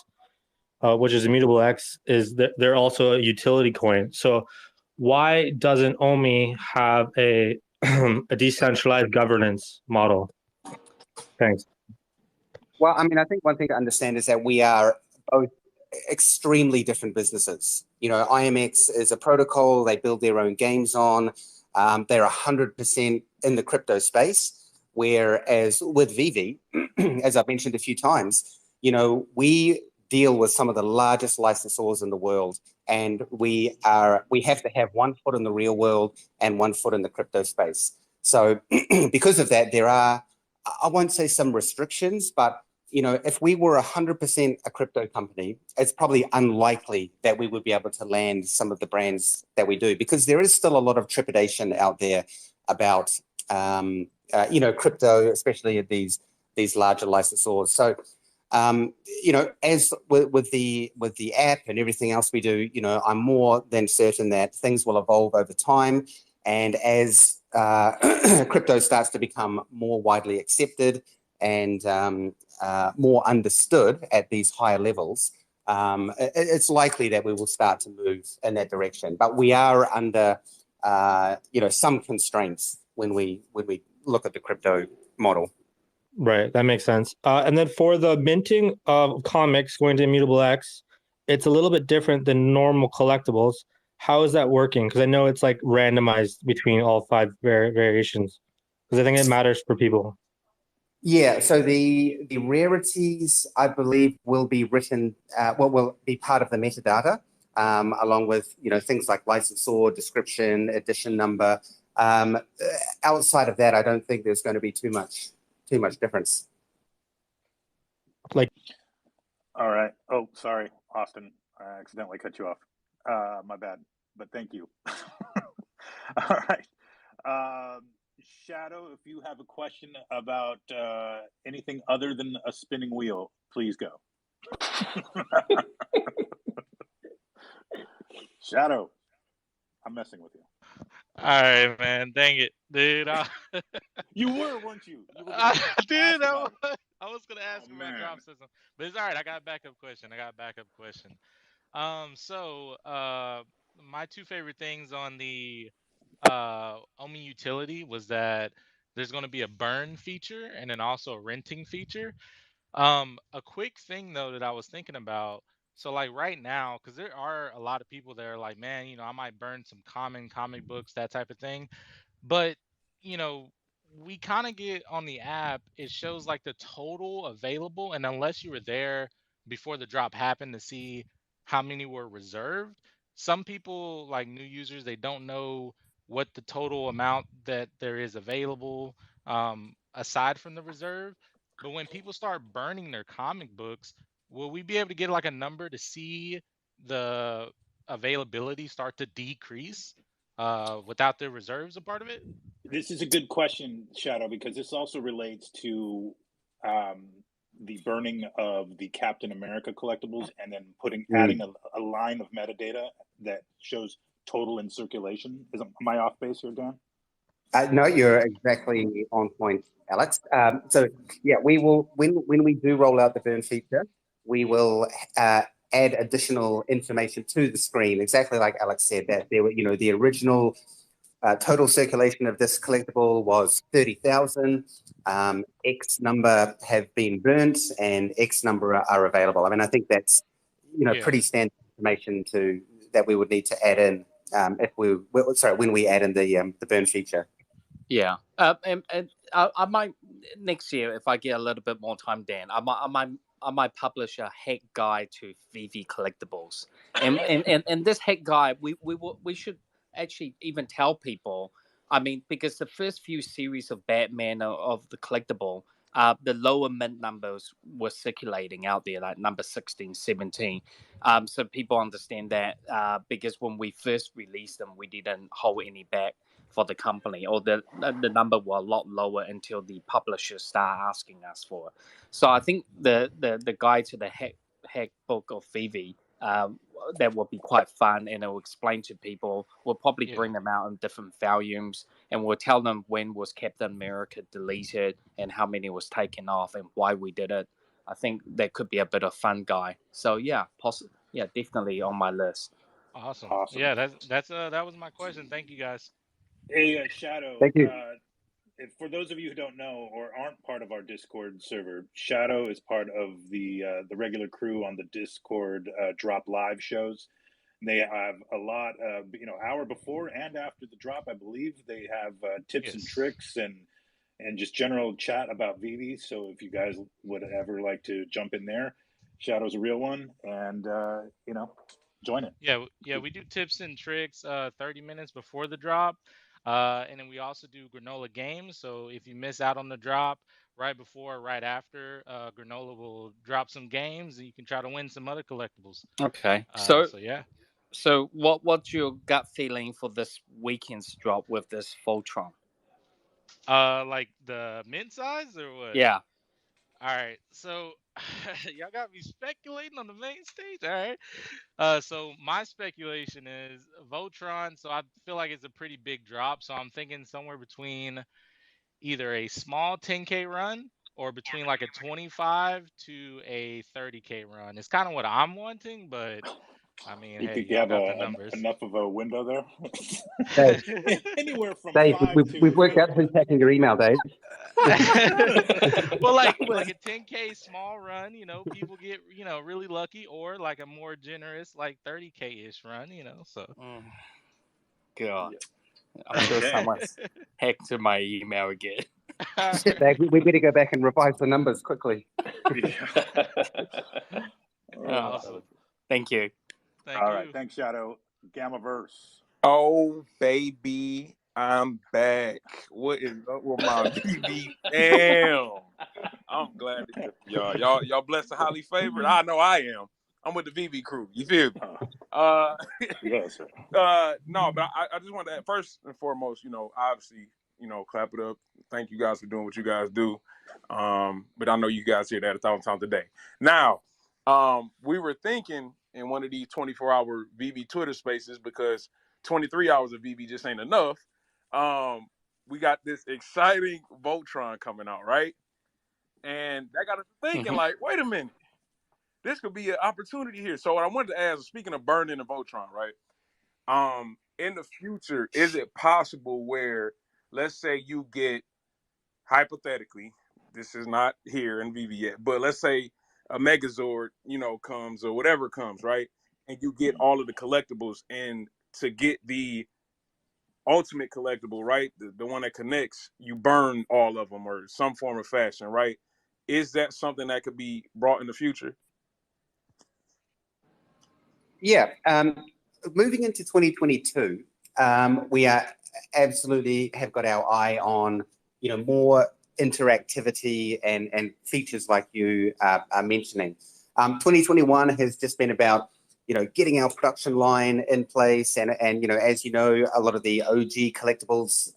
which is Immutable X, they're also a utility coin. So why doesn't OMI have a decentralized governance model? Thanks. Well, I mean, I think one thing to understand is that we are both extremely different businesses. You know, IMX is a protocol. They build their own games on. They're 100% in the crypto space, whereas with VeVe, as I've mentioned a few times, you know, we deal with some of the largest licensors in the world, and we have to have one foot in the real world and one foot in the crypto space. So because of that, there are, I won't say some restrictions, but you know, if we were 100% a crypto company, it's probably unlikely that we would be able to land some of the brands that we do, because there is still a lot of trepidation out there about, you know, crypto, especially at these larger licensors. So, you know, as with the app and everything else we do, you know, I'm more than certain that things will evolve over time, and as crypto starts to become more widely accepted and more understood at these higher levels, it's likely that we will start to move in that direction. But we are under, you know, some constraints when we look at the crypto model. Right, that makes sense. And then for the minting of comics going to Immutable X, it's a little bit different than normal collectibles. How is that working? Because I know it's like randomized between all 5 variations. Because I think it matters for people. Yeah, so the rarities, I believe, will be written, will be part of the metadata, along with, you know, things like licensor, description, edition number. Outside of that, I don't think there's going to be too much difference. All right. Oh, sorry, Austin. I accidentally cut you off. My bad. But thank you. All right. Shadow, if you have a question about anything other than a spinning wheel, please go. Shadow, I'm messing with you. All right, man. Dang it, dude. You were, weren't you? You were Dude, I I was gonna ask about man. drop system, but it's all right. I got a backup question. So my two favorite things on the OMI utility was that there's going to be a burn feature and then also a renting feature. A quick thing though that I was thinking about. So like right now, because there are a lot of people that are like, man, I might burn some common comic books, that type of thing. But we kind of get on the app, it shows like the total available, and unless you were there before the drop happened to see how many were reserved, some people, like new users, they don't know what the total amount that there is available, aside from the reserve. But when people start burning their comic books, will we be able to get like a number to see the availability start to decrease without the reserves a part of it? This is a good question, Shadow, because this also relates to the burning of the Captain America collectibles and then adding a line of metadata that shows total in circulation. Am I off base here, Dan? No, you're exactly on point, Alex. So yeah, we will when we do roll out the burn feature, we will add additional information to the screen. Exactly like Alex said, that there were the original total circulation of this collectible was 30,000. X number have been burnt, and X number are available. I mean, I think that's pretty standard information that we would need to add in when we add in the burn feature. Yeah, and I might next year, if I get a little bit more time, Dan, I might publish a hack guide to VeVe collectibles, and this hack guide we should actually even tell people. I mean, because the first few series of Batman of the collectible, the lower mint numbers were circulating out there, like number 16, 17. So people understand that because when we first released them, we didn't hold any back for the company, or the number were a lot lower until the publishers start asking us for it. So I think the guide to the hack book of VeVe, that will be quite fun, and it will explain to people. We'll probably bring them out in different volumes, and we'll tell them when was Captain America deleted and how many was taken off and why we did it. I think that could be a bit of fun guy. So yeah, definitely on my list. Awesome. Yeah, that was my question. Thank you guys. Hey, Shadow. Thank you. For those of you who don't know or aren't part of our Discord server, Shadow is part of the regular crew on the Discord drop live shows. They have a lot of hour before and after the drop. I believe they have tips and tricks and just general chat about VeVe. So if you guys would ever like to jump in there, Shadow's a real one, and join it. Yeah, we do tips and tricks 30 minutes before the drop. And then we also do granola games. So if you miss out on the drop right before or right after, granola will drop some games and you can try to win some other collectibles. Okay. So yeah. So what's your gut feeling for this weekend's drop with this Voltron? Like the mint size or what? Yeah. All right. So y'all got me speculating on the main stage. All right. So my speculation is Voltron. So I feel like it's a pretty big drop. So I'm thinking somewhere between either a small 10K run or between like a 25 to a 30K run. It's kind of what I'm wanting, but I mean, you hey, think y'all you got have the numbers. enough of a window there? Dave, Anywhere from Dave, 5 to we've worked out who's checking your email, Dave. Well, like a 10K small run, people get really lucky, or like a more generous like 30K ish run, so. God, I'm sure someone's hacked to my email again. Shit, Dave, we better go back and revise the numbers quickly. Awesome. Thank you. All right, thanks, Shadow. Gammaverse. Oh, baby. I'm back. What is up with my VeVe fam? I'm glad to hear from y'all. Y'all blessed and highly favored. I know I am. I'm with the VeVe crew. You feel me? Yes, sir. No, but I just wanted to add, first and foremost, obviously, clap it up. Thank you guys for doing what you guys do. But I know you guys hear that 1,000 times a day. Now, we were thinking in one of these 24-hour VeVe Twitter spaces, because 23 hours of VeVe just ain't enough. We got this exciting Voltron coming out, right? And that got us thinking, like, wait a minute, this could be an opportunity here. So what I wanted to ask, speaking of burning the Voltron, right? In the future, is it possible where, let's say you get, hypothetically, this is not here in VeVe yet, but let's say a Megazord, comes, or whatever comes, right? And you get all of the collectibles, and to get the ultimate collectible, right? The one that connects, you burn all of them or some form of fashion, right? Is that something that could be brought in the future? Yeah. Moving into 2022, we are absolutely have got our eye on, more interactivity and features like you are mentioning. 2021 has just been about, getting our production line in place, and as you know, a lot of the OG collectibles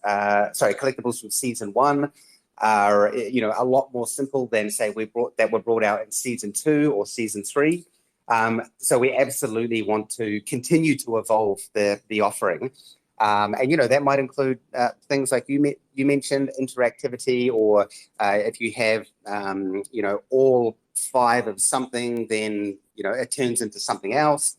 from season 1 are, a lot more simple than, say, were brought out in season 2 or season 3. So we absolutely want to continue to evolve the offering. And, that might include things like you mentioned, interactivity, or if you have, all 5 of something, then, it turns into something else.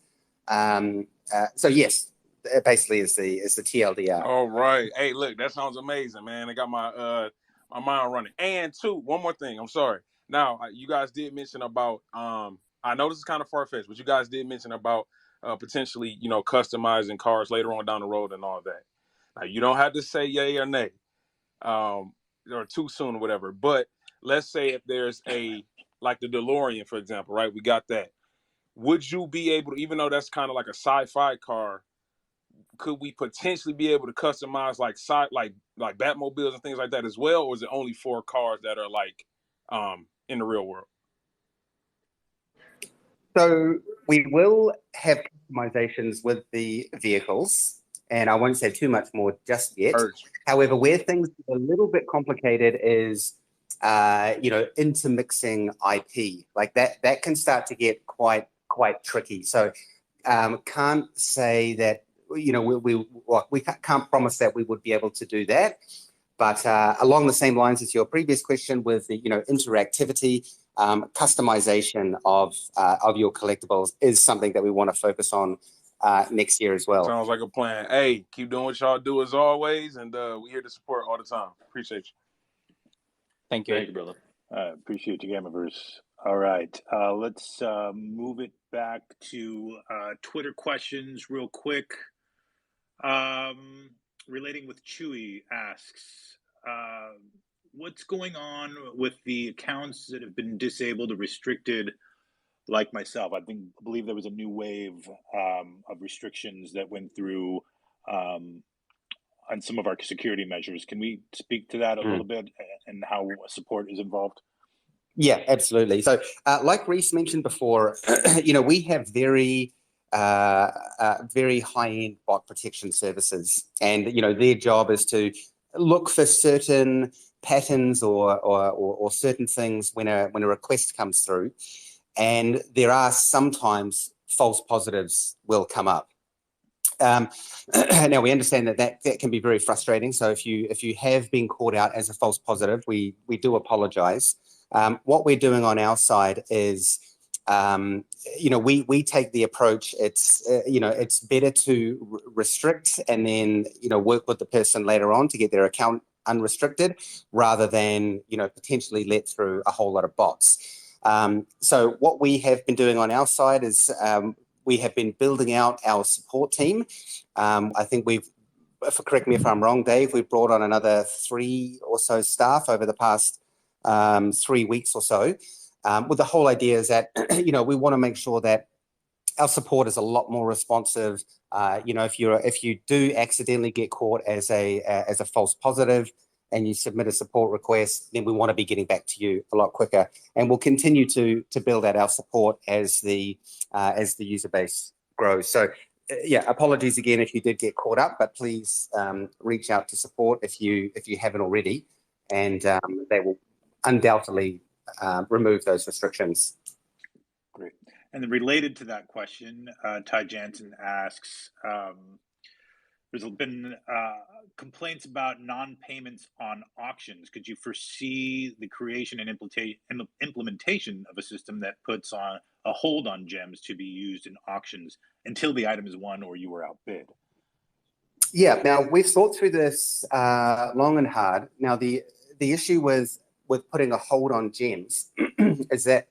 So yes, it basically is the TLDR. All right. Hey, look, that sounds amazing, man. I got my my mind running. And two, one more thing. I'm sorry. Now, you guys did mention about I know this is kind of far-fetched, but you guys did mention about potentially, customizing cars later on down the road and all that. Now, you don't have to say yay or nay, or too soon or whatever. But let's say if there's like the DeLorean, for example, right? We got that. Would you be able to, even though that's kind of like a sci-fi car, could we potentially be able to customize like Batmobiles and things like that as well, or is it only for cars that are like in the real world? So we will have customizations with the vehicles, and I won't say too much more just yet. However, where things are a little bit complicated is, intermixing IP. Like that can start to get quite tricky. So can't say that, we can't promise that we would be able to do that. But along the same lines as your previous question with the, interactivity, customization of your collectibles is something that we want to focus on next year as well. Sounds like a plan. Hey, keep doing what y'all do as always, and we're here to support all the time. Appreciate you. Thank you. Thank you, brother. Appreciate you, Gamiverse. All right, let's move it back to Twitter questions real quick. Relating with Chewy asks, what's going on with the accounts that have been disabled or restricted, like myself? I believe there was a new wave of restrictions that went through on some of our security measures. Can we speak to that a little bit and how support is involved? Yeah, absolutely. So like Reese mentioned before, we have very high-end bot protection services, and their job is to look for certain patterns or certain things when a request comes through, and there are sometimes false positives will come up. Now we understand that can be very frustrating. So if you have been called out as a false positive, we do apologize. What we're doing on our side is, we take the approach. It's better to restrict and then work with the person later on to get their account unrestricted, rather than potentially let through a whole lot of bots. So what we have been doing on our side is we have been building out our support team. I think correct me if I'm wrong, Dave, we've brought on another 3 or so staff over the past 3 weeks or so. With the whole idea is that, we want to make sure that our support is a lot more responsive. You know, if you do accidentally get caught as a false positive and you submit a support request, then we want to be getting back to you a lot quicker. And we'll continue to build out our support as the user base grows. So yeah, apologies again if you did get caught up, but please reach out to support if you haven't already, and they will undoubtedly remove those restrictions. Great. And then related to that question, Ty Jansen asks, there's been complaints about non-payments on auctions. Could you foresee the creation and implementation of a system that puts on a hold on gems to be used in auctions until the item is won or you were outbid? Yeah, now we've thought through this long and hard. Now the issue with putting a hold on gems is that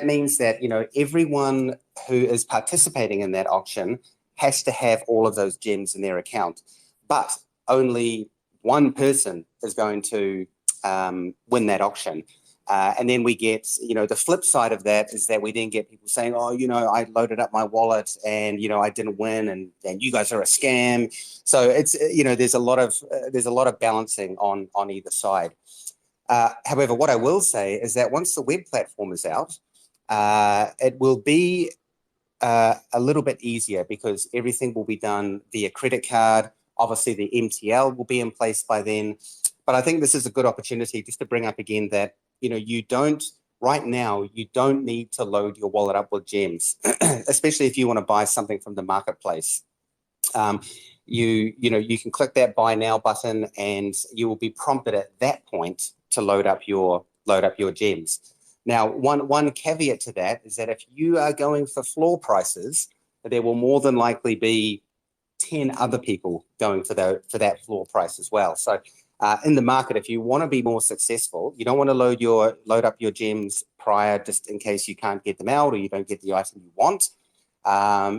means that, you know, everyone who is participating in that auction has to have all of those gems in their account, but only one person is going to win that auction. And then we get, you know, the flip side of that is that we then get people saying, oh, you know, I loaded up my wallet and, you know, I didn't win, and you guys are a scam. So it's, you know, there's a lot of balancing on either side. However, what I will say is that once the web platform is out, it will be a little bit easier because everything will be done via credit card. Obviously, the MTL will be in place by then. But I think this is a good opportunity just to bring up again that, you know, right now, you don't need to load your wallet up with gems, especially if you want to buy something from the marketplace. You know, you can click that buy now button and you will be prompted at that point to load up your gems. Now, one caveat to that is that if you are going for floor prices, there will more than likely be 10 other people going for that floor price as well. So in the market, if you want to be more successful, you don't want to load up your gems prior just in case you can't get them out or you don't get the item you want.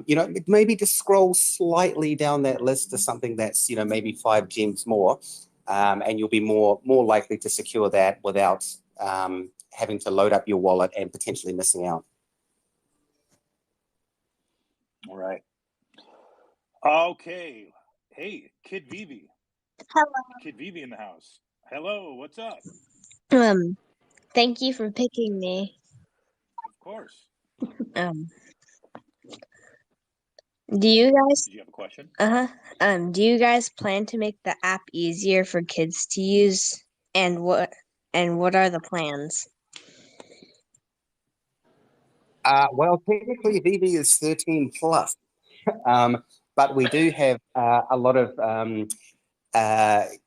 You know, maybe just scroll slightly down that list to something that's, you know, maybe 5 gems more, and you'll be more likely to secure that without having to load up your wallet and potentially missing out. All right. Okay. Hey, Kid VeVe. Hello. Kid VeVe in the house. Hello, what's up? Thank you for picking me. Of course. Do you guys? Did you have a question? Do you guys plan to make the app easier for kids to use? And what are the plans? Well, technically, VeVe is 13 plus, but we do have a lot of,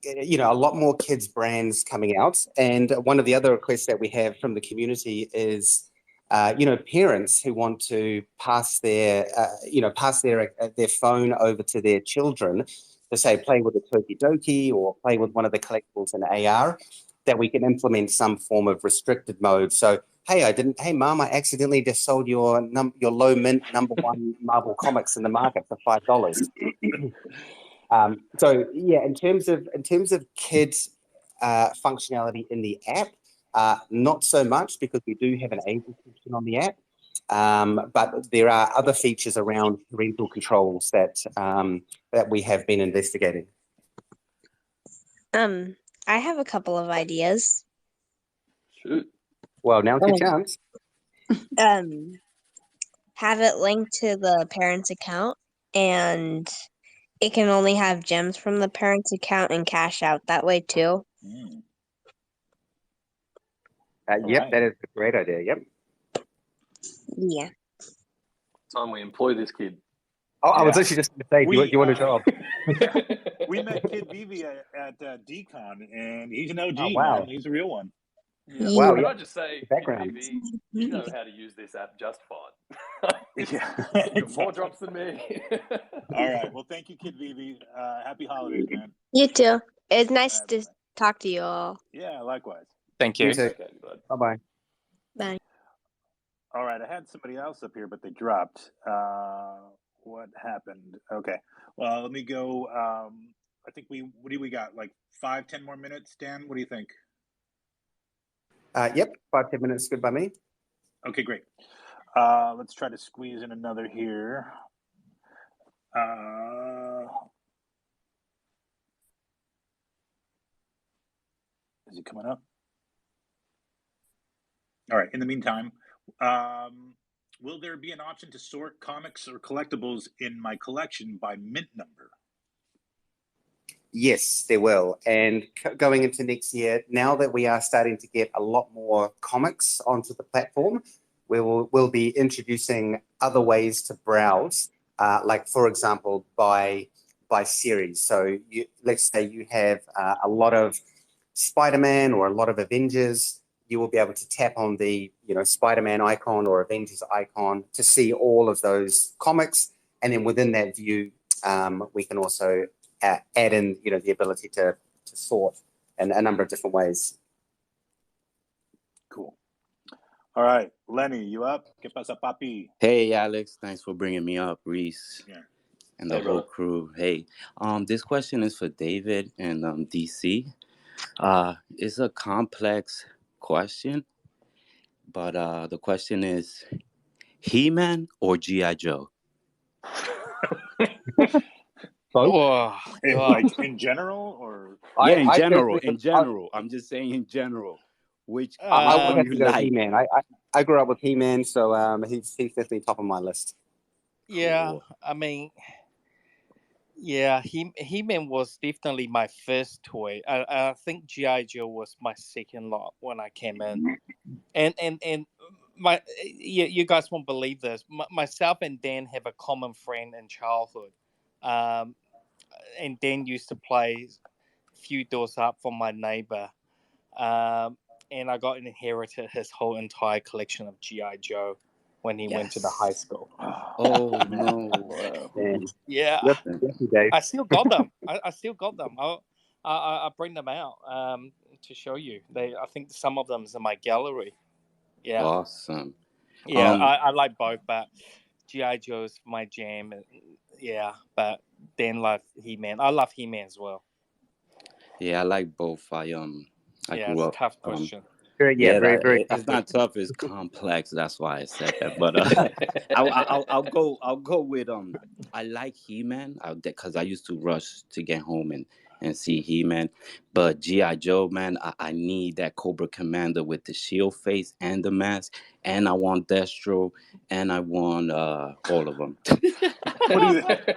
you know, a lot more kids brands coming out. And one of the other requests that we have from the community is, you know, parents who want to pass their phone over to their children to say play with a Toki Doki or play with one of the collectibles in AR, that we can implement some form of restricted mode. So, hey, Mom, I accidentally just sold your low mint #1 Marvel comics in the market for $5. So yeah, in terms of kids functionality in the app, not so much because we do have an age restriction on the app, but there are other features around parental controls that we have been investigating. I have a couple of ideas. Shoot. Well, now's your chance. Have it linked to the parent's account, and it can only have gems from the parent's account and cash out that way too. Yep, right. That is a great idea. Yep. Yeah. Time we employ this kid. Oh, I was actually just going to say, do you want a job? We met Kid VeVe at Decon, and he's an OG. Oh, wow. Man. He's a real one. Yeah. Wow. Can Yeah. I just say, VeVe, you know how to use this app just fine. Yeah. You got more drops than me. All right. Well, thank you, Kid VeVe. Happy holidays, man. You too. It's nice to talk to you all. Yeah, likewise. Thank you. Okay, Bye-bye. Bye. All right. I had somebody else up here, but they dropped. What happened? Okay. Well, let me go. I think what do we got? Like 5-10 more minutes, Dan? What do you think? Yep, 5-10 minutes, good by me. Okay, great. Let's try to squeeze in another here. Is it coming up? All right. In the meantime, will there be an option to sort comics or collectibles in my collection by mint number? Yes, there will. And going into next year, now that we are starting to get a lot more comics onto the platform, we'll be introducing other ways to browse, like, for example, by series. So let's say you have a lot of Spider-Man or a lot of Avengers, you will be able to tap on the Spider-Man icon or Avengers icon to see all of those comics. And then within that view, we can also add in the ability to sort in a number of different ways. Cool. All right, Lenny, you up? ¿Qué pasa, papi? Hey, Alex. Thanks for bringing me up, Reese, and the whole crew. Hey, this question is for David and DC. It's a complex question, but the question is He-Man or G.I. Joe? Oh, like in general, or yeah, in general. I'm just saying in general. Which I would have you to go like? He-Man. I grew up with He-Man, so he's definitely top of my list. Yeah, Cool. I mean, yeah, He-Man was definitely my first toy. I think G.I. Joe was my second lot when I came in, and my you guys won't believe this. Myself and Dan have a common friend in childhood, and Dan used to play a few doors up from my neighbor, and I got inherited his whole entire collection of G.I. Joe when he went to the high school. Oh no! Yeah, Dave. I still got them. I still got them. I bring them out to show you. I think some of them is in my gallery. Yeah. Awesome. Yeah, I like both, but G.I. Joe's my jam. Yeah, but Dan loved He-Man. I love He-Man as well. Yeah, I like both. I Yeah, grew it's a up. tough question. Very tough It's not tough. It's complex. That's why I said that. But I'll go with I like He-Man because I used to rush to get home and see He-Man. But G.I. Joe, man, I need that Cobra Commander with the shield face and the mask, and I want Destro, and I want all of them. What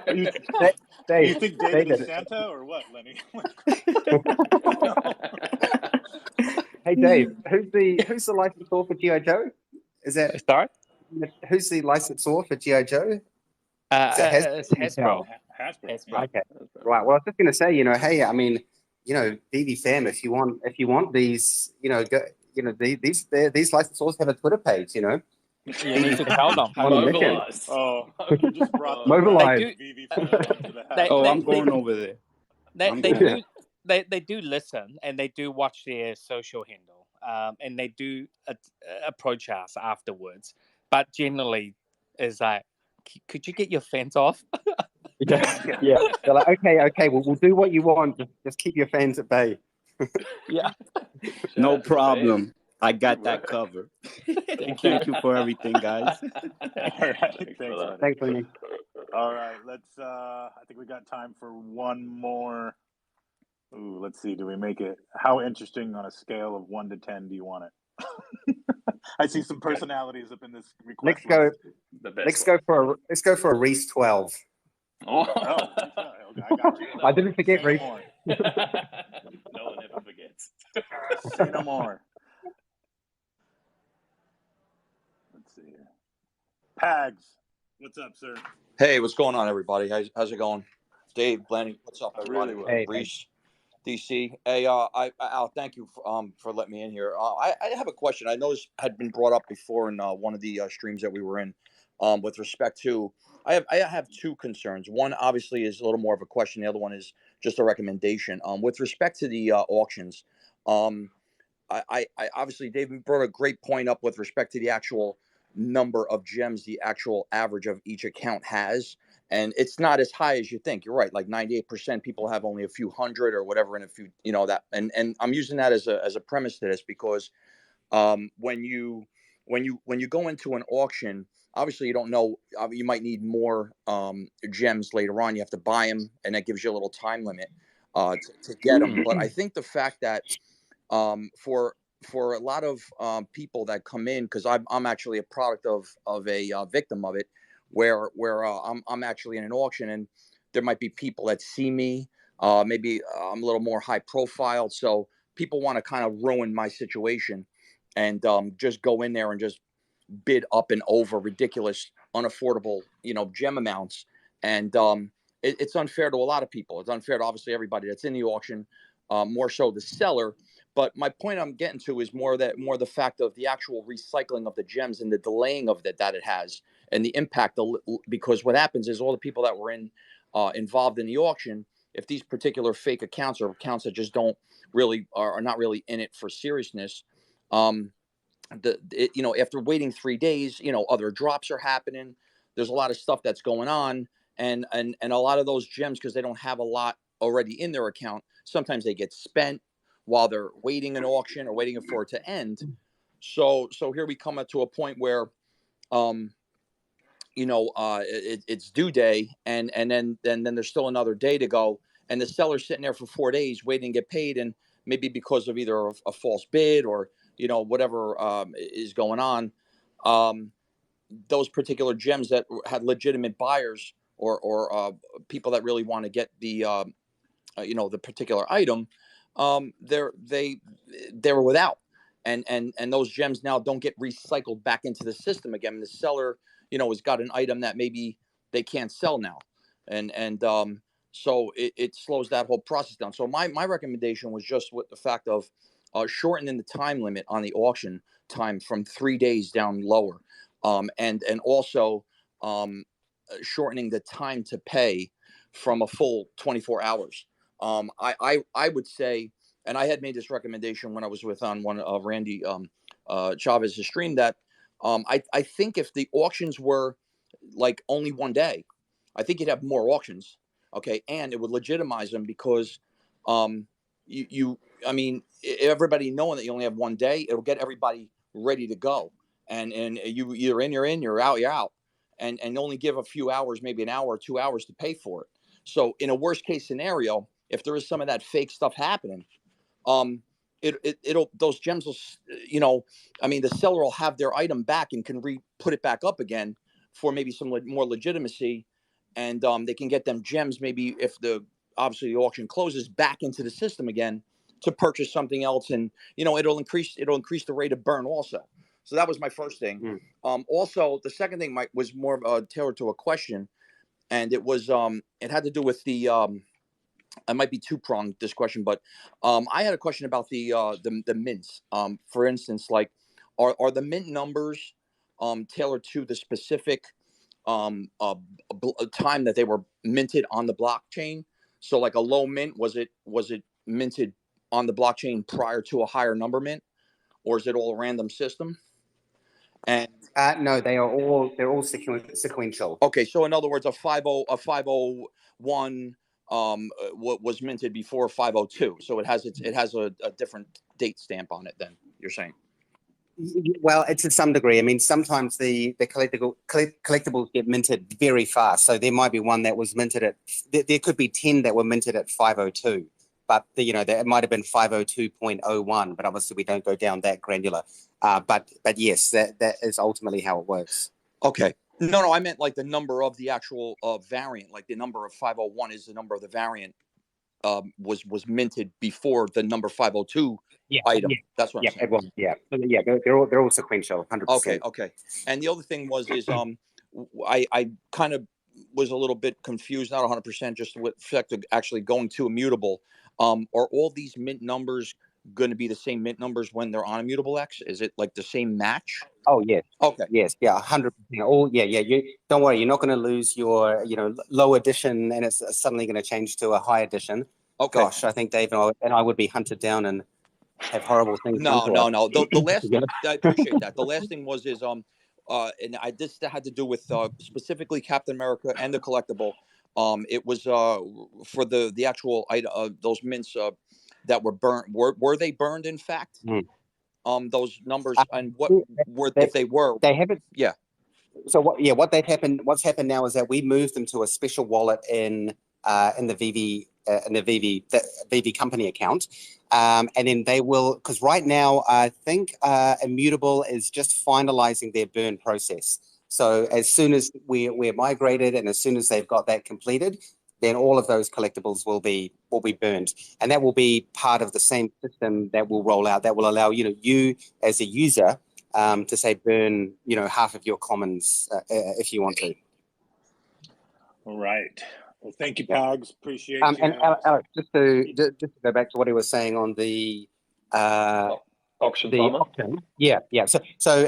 do you think David is Santa or what, Lenny? Hey Dave, who's the licensor for G.I. Joe? Is that sorry? Who's the licensor for G.I. Joe? It's Hasbro. Hasbro. Okay, right. Well, I was just going to say, hey, I mean, VeVe fam, if you want these, these licensors have a Twitter page, You need to tell them. Mobilize. Oh, you just brought Mobilize. I'm going over there. They do listen and they do watch their social handle, and they do approach us afterwards. But generally, is like, could you get your fans off? Yeah. They're like, okay, we'll do what you want. Just keep your fans at bay. Yeah. No problem. I got that covered. Thank you for everything, guys. All right, thanks, Lenny. All right, let's. I think we got time for one more. Ooh, let's see. Do we make it? How interesting on a scale of 1 to 10 do you want it? I see some personalities up in this request. Let's go for a Reese 12. Oh, I got you. I didn't forget Reese. No one ever forgets. Say no more. Let's see here. Pags, what's up, sir? Hey, what's going on, everybody? How's it going? Dave, Lenny, what's up, everybody? Really well. Hey, Reese, DC. Hey, Al, thank you for letting me in here. I have a question. I know this had been brought up before in one of the streams that we were in. With respect to, I have two concerns. One, obviously, is a little more of a question. The other one is just a recommendation. With respect to the auctions, I obviously, Dave brought a great point up with respect to the actual number of gems the actual average of each account has, and it's not as high as you think. You're right, like 98% people have only a few hundred or whatever, and a few, that, and I'm using that as a premise to this because when when you go into an auction, obviously you don't know. You might need more gems later on. You have to buy them, and that gives you a little time limit to get them. But I think the fact that for a lot of people that come in, because I'm actually a product of a victim of it, where I'm actually in an auction, and there might be people that see me. Maybe I'm a little more high profile, so people want to kind of ruin my situation and just go in there and just bid up and over ridiculous, unaffordable, gem amounts. And it's unfair to a lot of people. It's unfair to obviously everybody that's in the auction, more so the seller. But my point I'm getting to is more the fact of the actual recycling of the gems and the delaying of that it has, and the impact. Because what happens is all the people that were involved in the auction, if these particular fake accounts or accounts that just don't really are not really in it for seriousness, after waiting 3 days, other drops are happening. There's a lot of stuff that's going on, and a lot of those gems, because they don't have a lot already in their account, sometimes they get spent while they're waiting an auction or waiting for it to end. So here we come to a point where it's due day, and then there's still another day to go, and the seller's sitting there for 4 days waiting to get paid, and maybe because of either a false bid or whatever is going on, those particular gems that had legitimate buyers or people that really want to get the the particular item, they're without, and those gems now don't get recycled back into the system again. The seller has got an item that maybe they can't sell now, and so it slows that whole process down. So my recommendation was just with the fact of shortening the time limit on the auction time from 3 days down lower, and also shortening the time to pay from a full 24 hours. I would say, and I had made this recommendation when I was on one of Randy Chavez's stream, that I think if the auctions were like only 1 day, I think you'd have more auctions. Okay, and it would legitimize them, because everybody knowing that you only have 1 day, it'll get everybody ready to go, and you you're in, you're out, and only give a few hours, maybe an hour or 2 hours to pay for it. So in a worst case scenario, if there is some of that fake stuff happening, it'll those gems will, the seller will have their item back and can put it back up again for maybe some more legitimacy, and they can get them gems, maybe if obviously the auction closes, back into the system again to purchase something else, and it'll increase the rate of burn also. So that was my first thing. Also, the second thing was more tailored to a question, and it was it had to do with the I might be two-pronged this question, but I had a question about the mints. For instance, like are the mint numbers tailored to the specific time that they were minted on the blockchain? So like a low mint, was it minted on the blockchain prior to a higher number mint, or is it all a random system? And no, they're all sequential. Okay, so in other words, a 501 was minted before 502, so it has a different date stamp on it. Then you're saying? Well, it's to some degree. I mean, sometimes the collectibles get minted very fast. So there might be one that was minted at. There could be 10 that were minted at 502, but it might have been 502.01. But obviously, we don't go down that granular. But yes, that is ultimately how it works. Okay. No, I meant like the number of the actual variant, like the number of 501 is the number of the variant was minted before the number 502 item. Yeah. That's what I'm saying. They're all sequential, 100%. Okay. And the other thing is I kind of was a little bit confused, not 100%, just with respect to actually going to immutable. Are all these mint numbers going to be the same mint numbers when they're on Immutable X? Is it like the same match? Oh yes. Okay. Yes. Yeah. 100%. Oh yeah. You don't worry. You're not going to lose your low edition, and it's suddenly going to change to a high edition. Okay. Gosh, I think Dave and I would be hunted down and have horrible things. No. The last I appreciate that. The last thing is and this had to do with specifically Captain America and the collectible. It was for the actual those mints that were burnt. Were they burned in fact? those numbers and what were they, if they were? They haven't. Yeah. So what's happened now is that we moved them to a special wallet in the VeVe company account, and then they will, because right now I think Immutable is just finalizing their burn process. So as soon as we're migrated and as soon as they've got that completed, then all of those collectibles will be burned, and that will be part of the same system that will roll out. That will allow you as a user to say burn half of your commons if you want to. All right. Well, thank you, Yeah. Pogs. Appreciate you. And Alex, just to go back to what he was saying on the auction. Yeah. So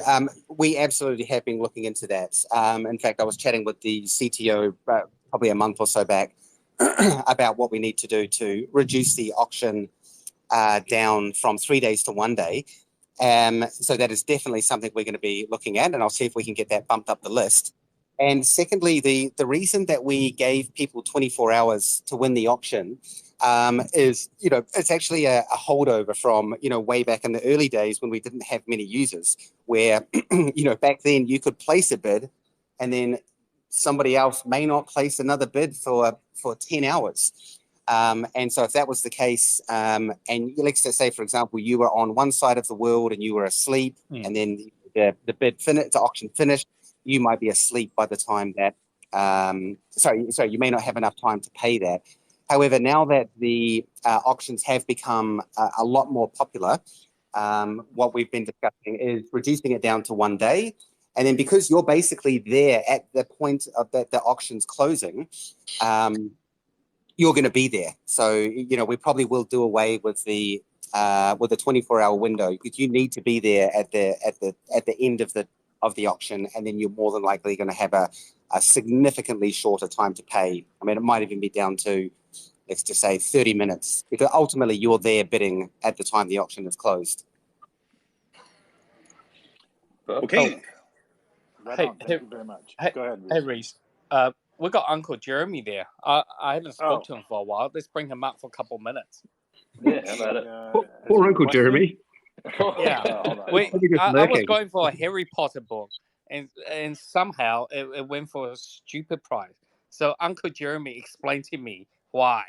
we absolutely have been looking into that. In fact, I was chatting with the CTO probably a month or so back about what we need to do to reduce the auction down from 3 days to 1 day. So that is definitely something we're going to be looking at, and I'll see if we can get that bumped up the list. And secondly, the reason that we gave people 24 hours to win the auction is, it's actually a holdover from, way back in the early days when we didn't have many users, where, back then you could place a bid and then somebody else may not place another bid for 10 hours. And so if that was the case, and let's just say, for example, you were on one side of the world and you were asleep, and then the auction finished, you might be asleep by the time that, sorry, you may not have enough time to pay that. However, now that the auctions have become a lot more popular, what we've been discussing is reducing it down to 1 day. And then because you're basically there at the point of the auction's closing, you're going to be there. So, we probably will do away with the 24-hour window, because you need to be there at the end of the auction, and then you're more than likely going to have a significantly shorter time to pay. I mean, it might even be down to, let's just say, 30 minutes, because ultimately you're there bidding at the time the auction is closed. Okay. Right Hey, on. Thank you very much. Go ahead, Reese. Hey, Reese. We got Uncle Jeremy there. I haven't spoken to him for a while. Let's bring him up for a couple of minutes. Yeah, how about it? Poor Uncle Jeremy. Yeah, I was going for a Harry Potter book, and somehow it went for a stupid price. So Uncle Jeremy explained to me why.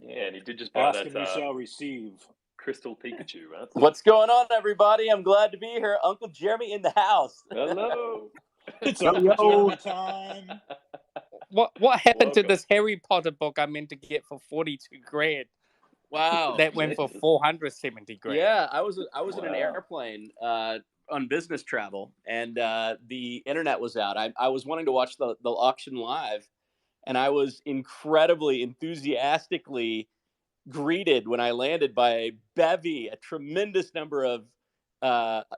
Yeah, and he did just buy Ask and you shall receive. Crystal Pikachu, right? What's going on, everybody? I'm glad to be here. Uncle Jeremy in the house. Hello. It's Uncle Jeremy time. What happened to this Harry Potter book I meant to get for 42 grand? Wow. That went for 470 grand. Yeah, I was in an airplane on business travel, and the internet was out. I was wanting to watch the auction live, and I was incredibly enthusiastically greeted when I landed by a bevy, a tremendous number of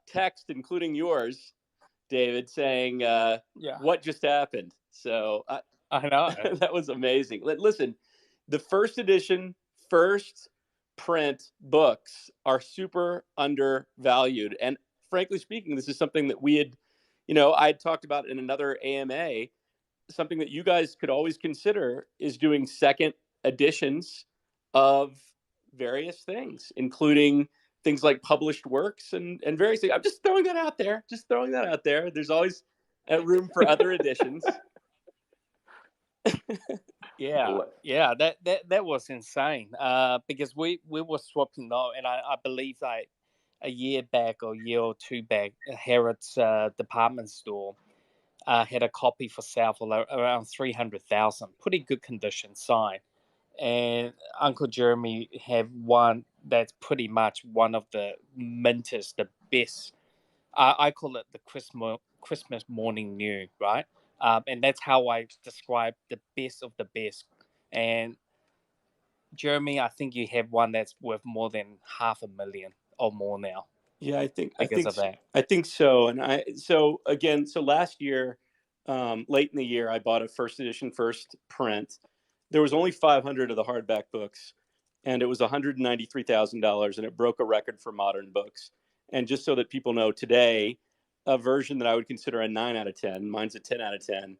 texts, including yours, David, saying, what just happened? So I know. that was amazing. Listen, the first edition, first print books are super undervalued. And frankly speaking, this is something that we had, I'd talked about in another AMA. Something that you guys could always consider is doing second editions of various things, including things like published works and various things. I'm just throwing that out there. There's always room for other editions. Yeah, that was insane. Because we were swapping though, and I believe like a year back or a year or two back, Harrods department store had a copy for sale for around 300,000, pretty good condition, signed. And Uncle Jeremy had one that's pretty much one of the mintest, the best. I call it the Christmas morning new, right? And that's how I describe the best of the best. And Jeremy, I think you have one that's worth more than 500,000 or more now. Yeah, I think that. I think so. And so last year, late in the year, I bought a first edition, first print. There was only 500 of the hardback books, and it was $193,000, and it broke a record for modern books. And just so that people know, today, a version that I would consider a 9 out of 10, mine's a 10 out of 10,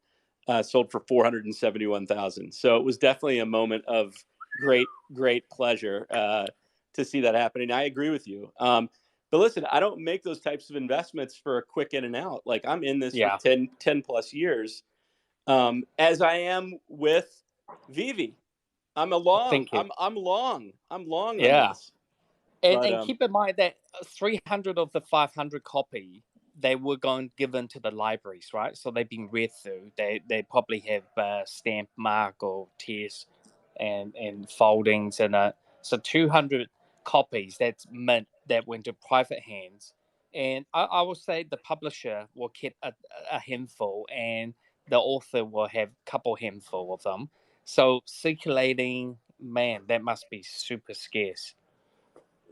sold for $471,000. So it was definitely a moment of great pleasure. to see that happening. I agree with you. But listen, I don't make those types of investments for a quick in and out. Like I'm in this for 10 plus years, as I am with VeVe. I'm a long. I'm long on this. And keep in mind that 300 of the 500 copy, they were given to the libraries, right? So they've been read through. They probably have stamp mark or tears and foldings in it. So 200 copies that's mint that went to private hands. And I will say the publisher will keep a handful and the author will have a couple handful of them. So circulating, man, that must be super scarce.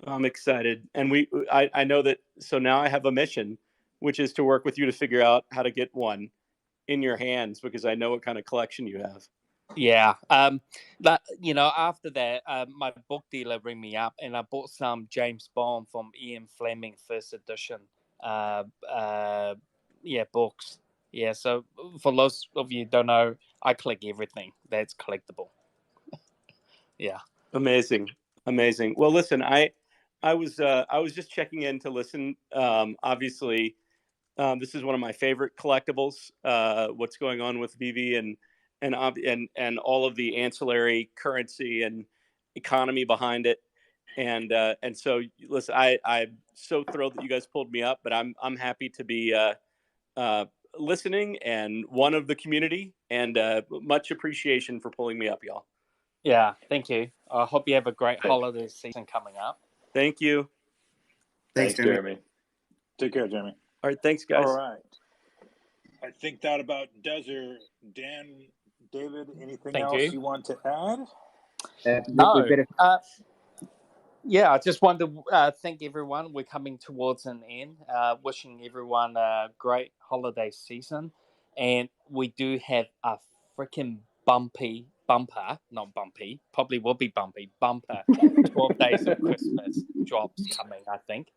I'm excited. And I know that. So now I have a mission, which is to work with you to figure out how to get one in your hands, because I know what kind of collection you have. Yeah. But, after that, my book dealer rang me up and I bought some James Bond from Ian Fleming first edition books. Yeah. So for those of you who don't know, I collect everything that's collectible. Yeah. Amazing. Well, listen, I was just checking in to listen. Obviously, this is one of my favorite collectibles. What's going on with VeVe and all of the ancillary currency and economy behind it. And so listen, I'm so thrilled that you guys pulled me up, but I'm happy to be listening and one of the community, and much appreciation for pulling me up, y'all. Yeah, thank you. I hope you have a great holiday season coming up. Thank you. Thanks, Jeremy. Take care, Jeremy. All right, thanks, guys. All right. I think that about does her. Dan, David, anything else you want to add? No. I just want to thank everyone. We're coming towards an end. Wishing everyone a great holiday season. And we do have a freaking not bumpy, probably will be bumpy, bumper 12 Days of Christmas drops coming, I think.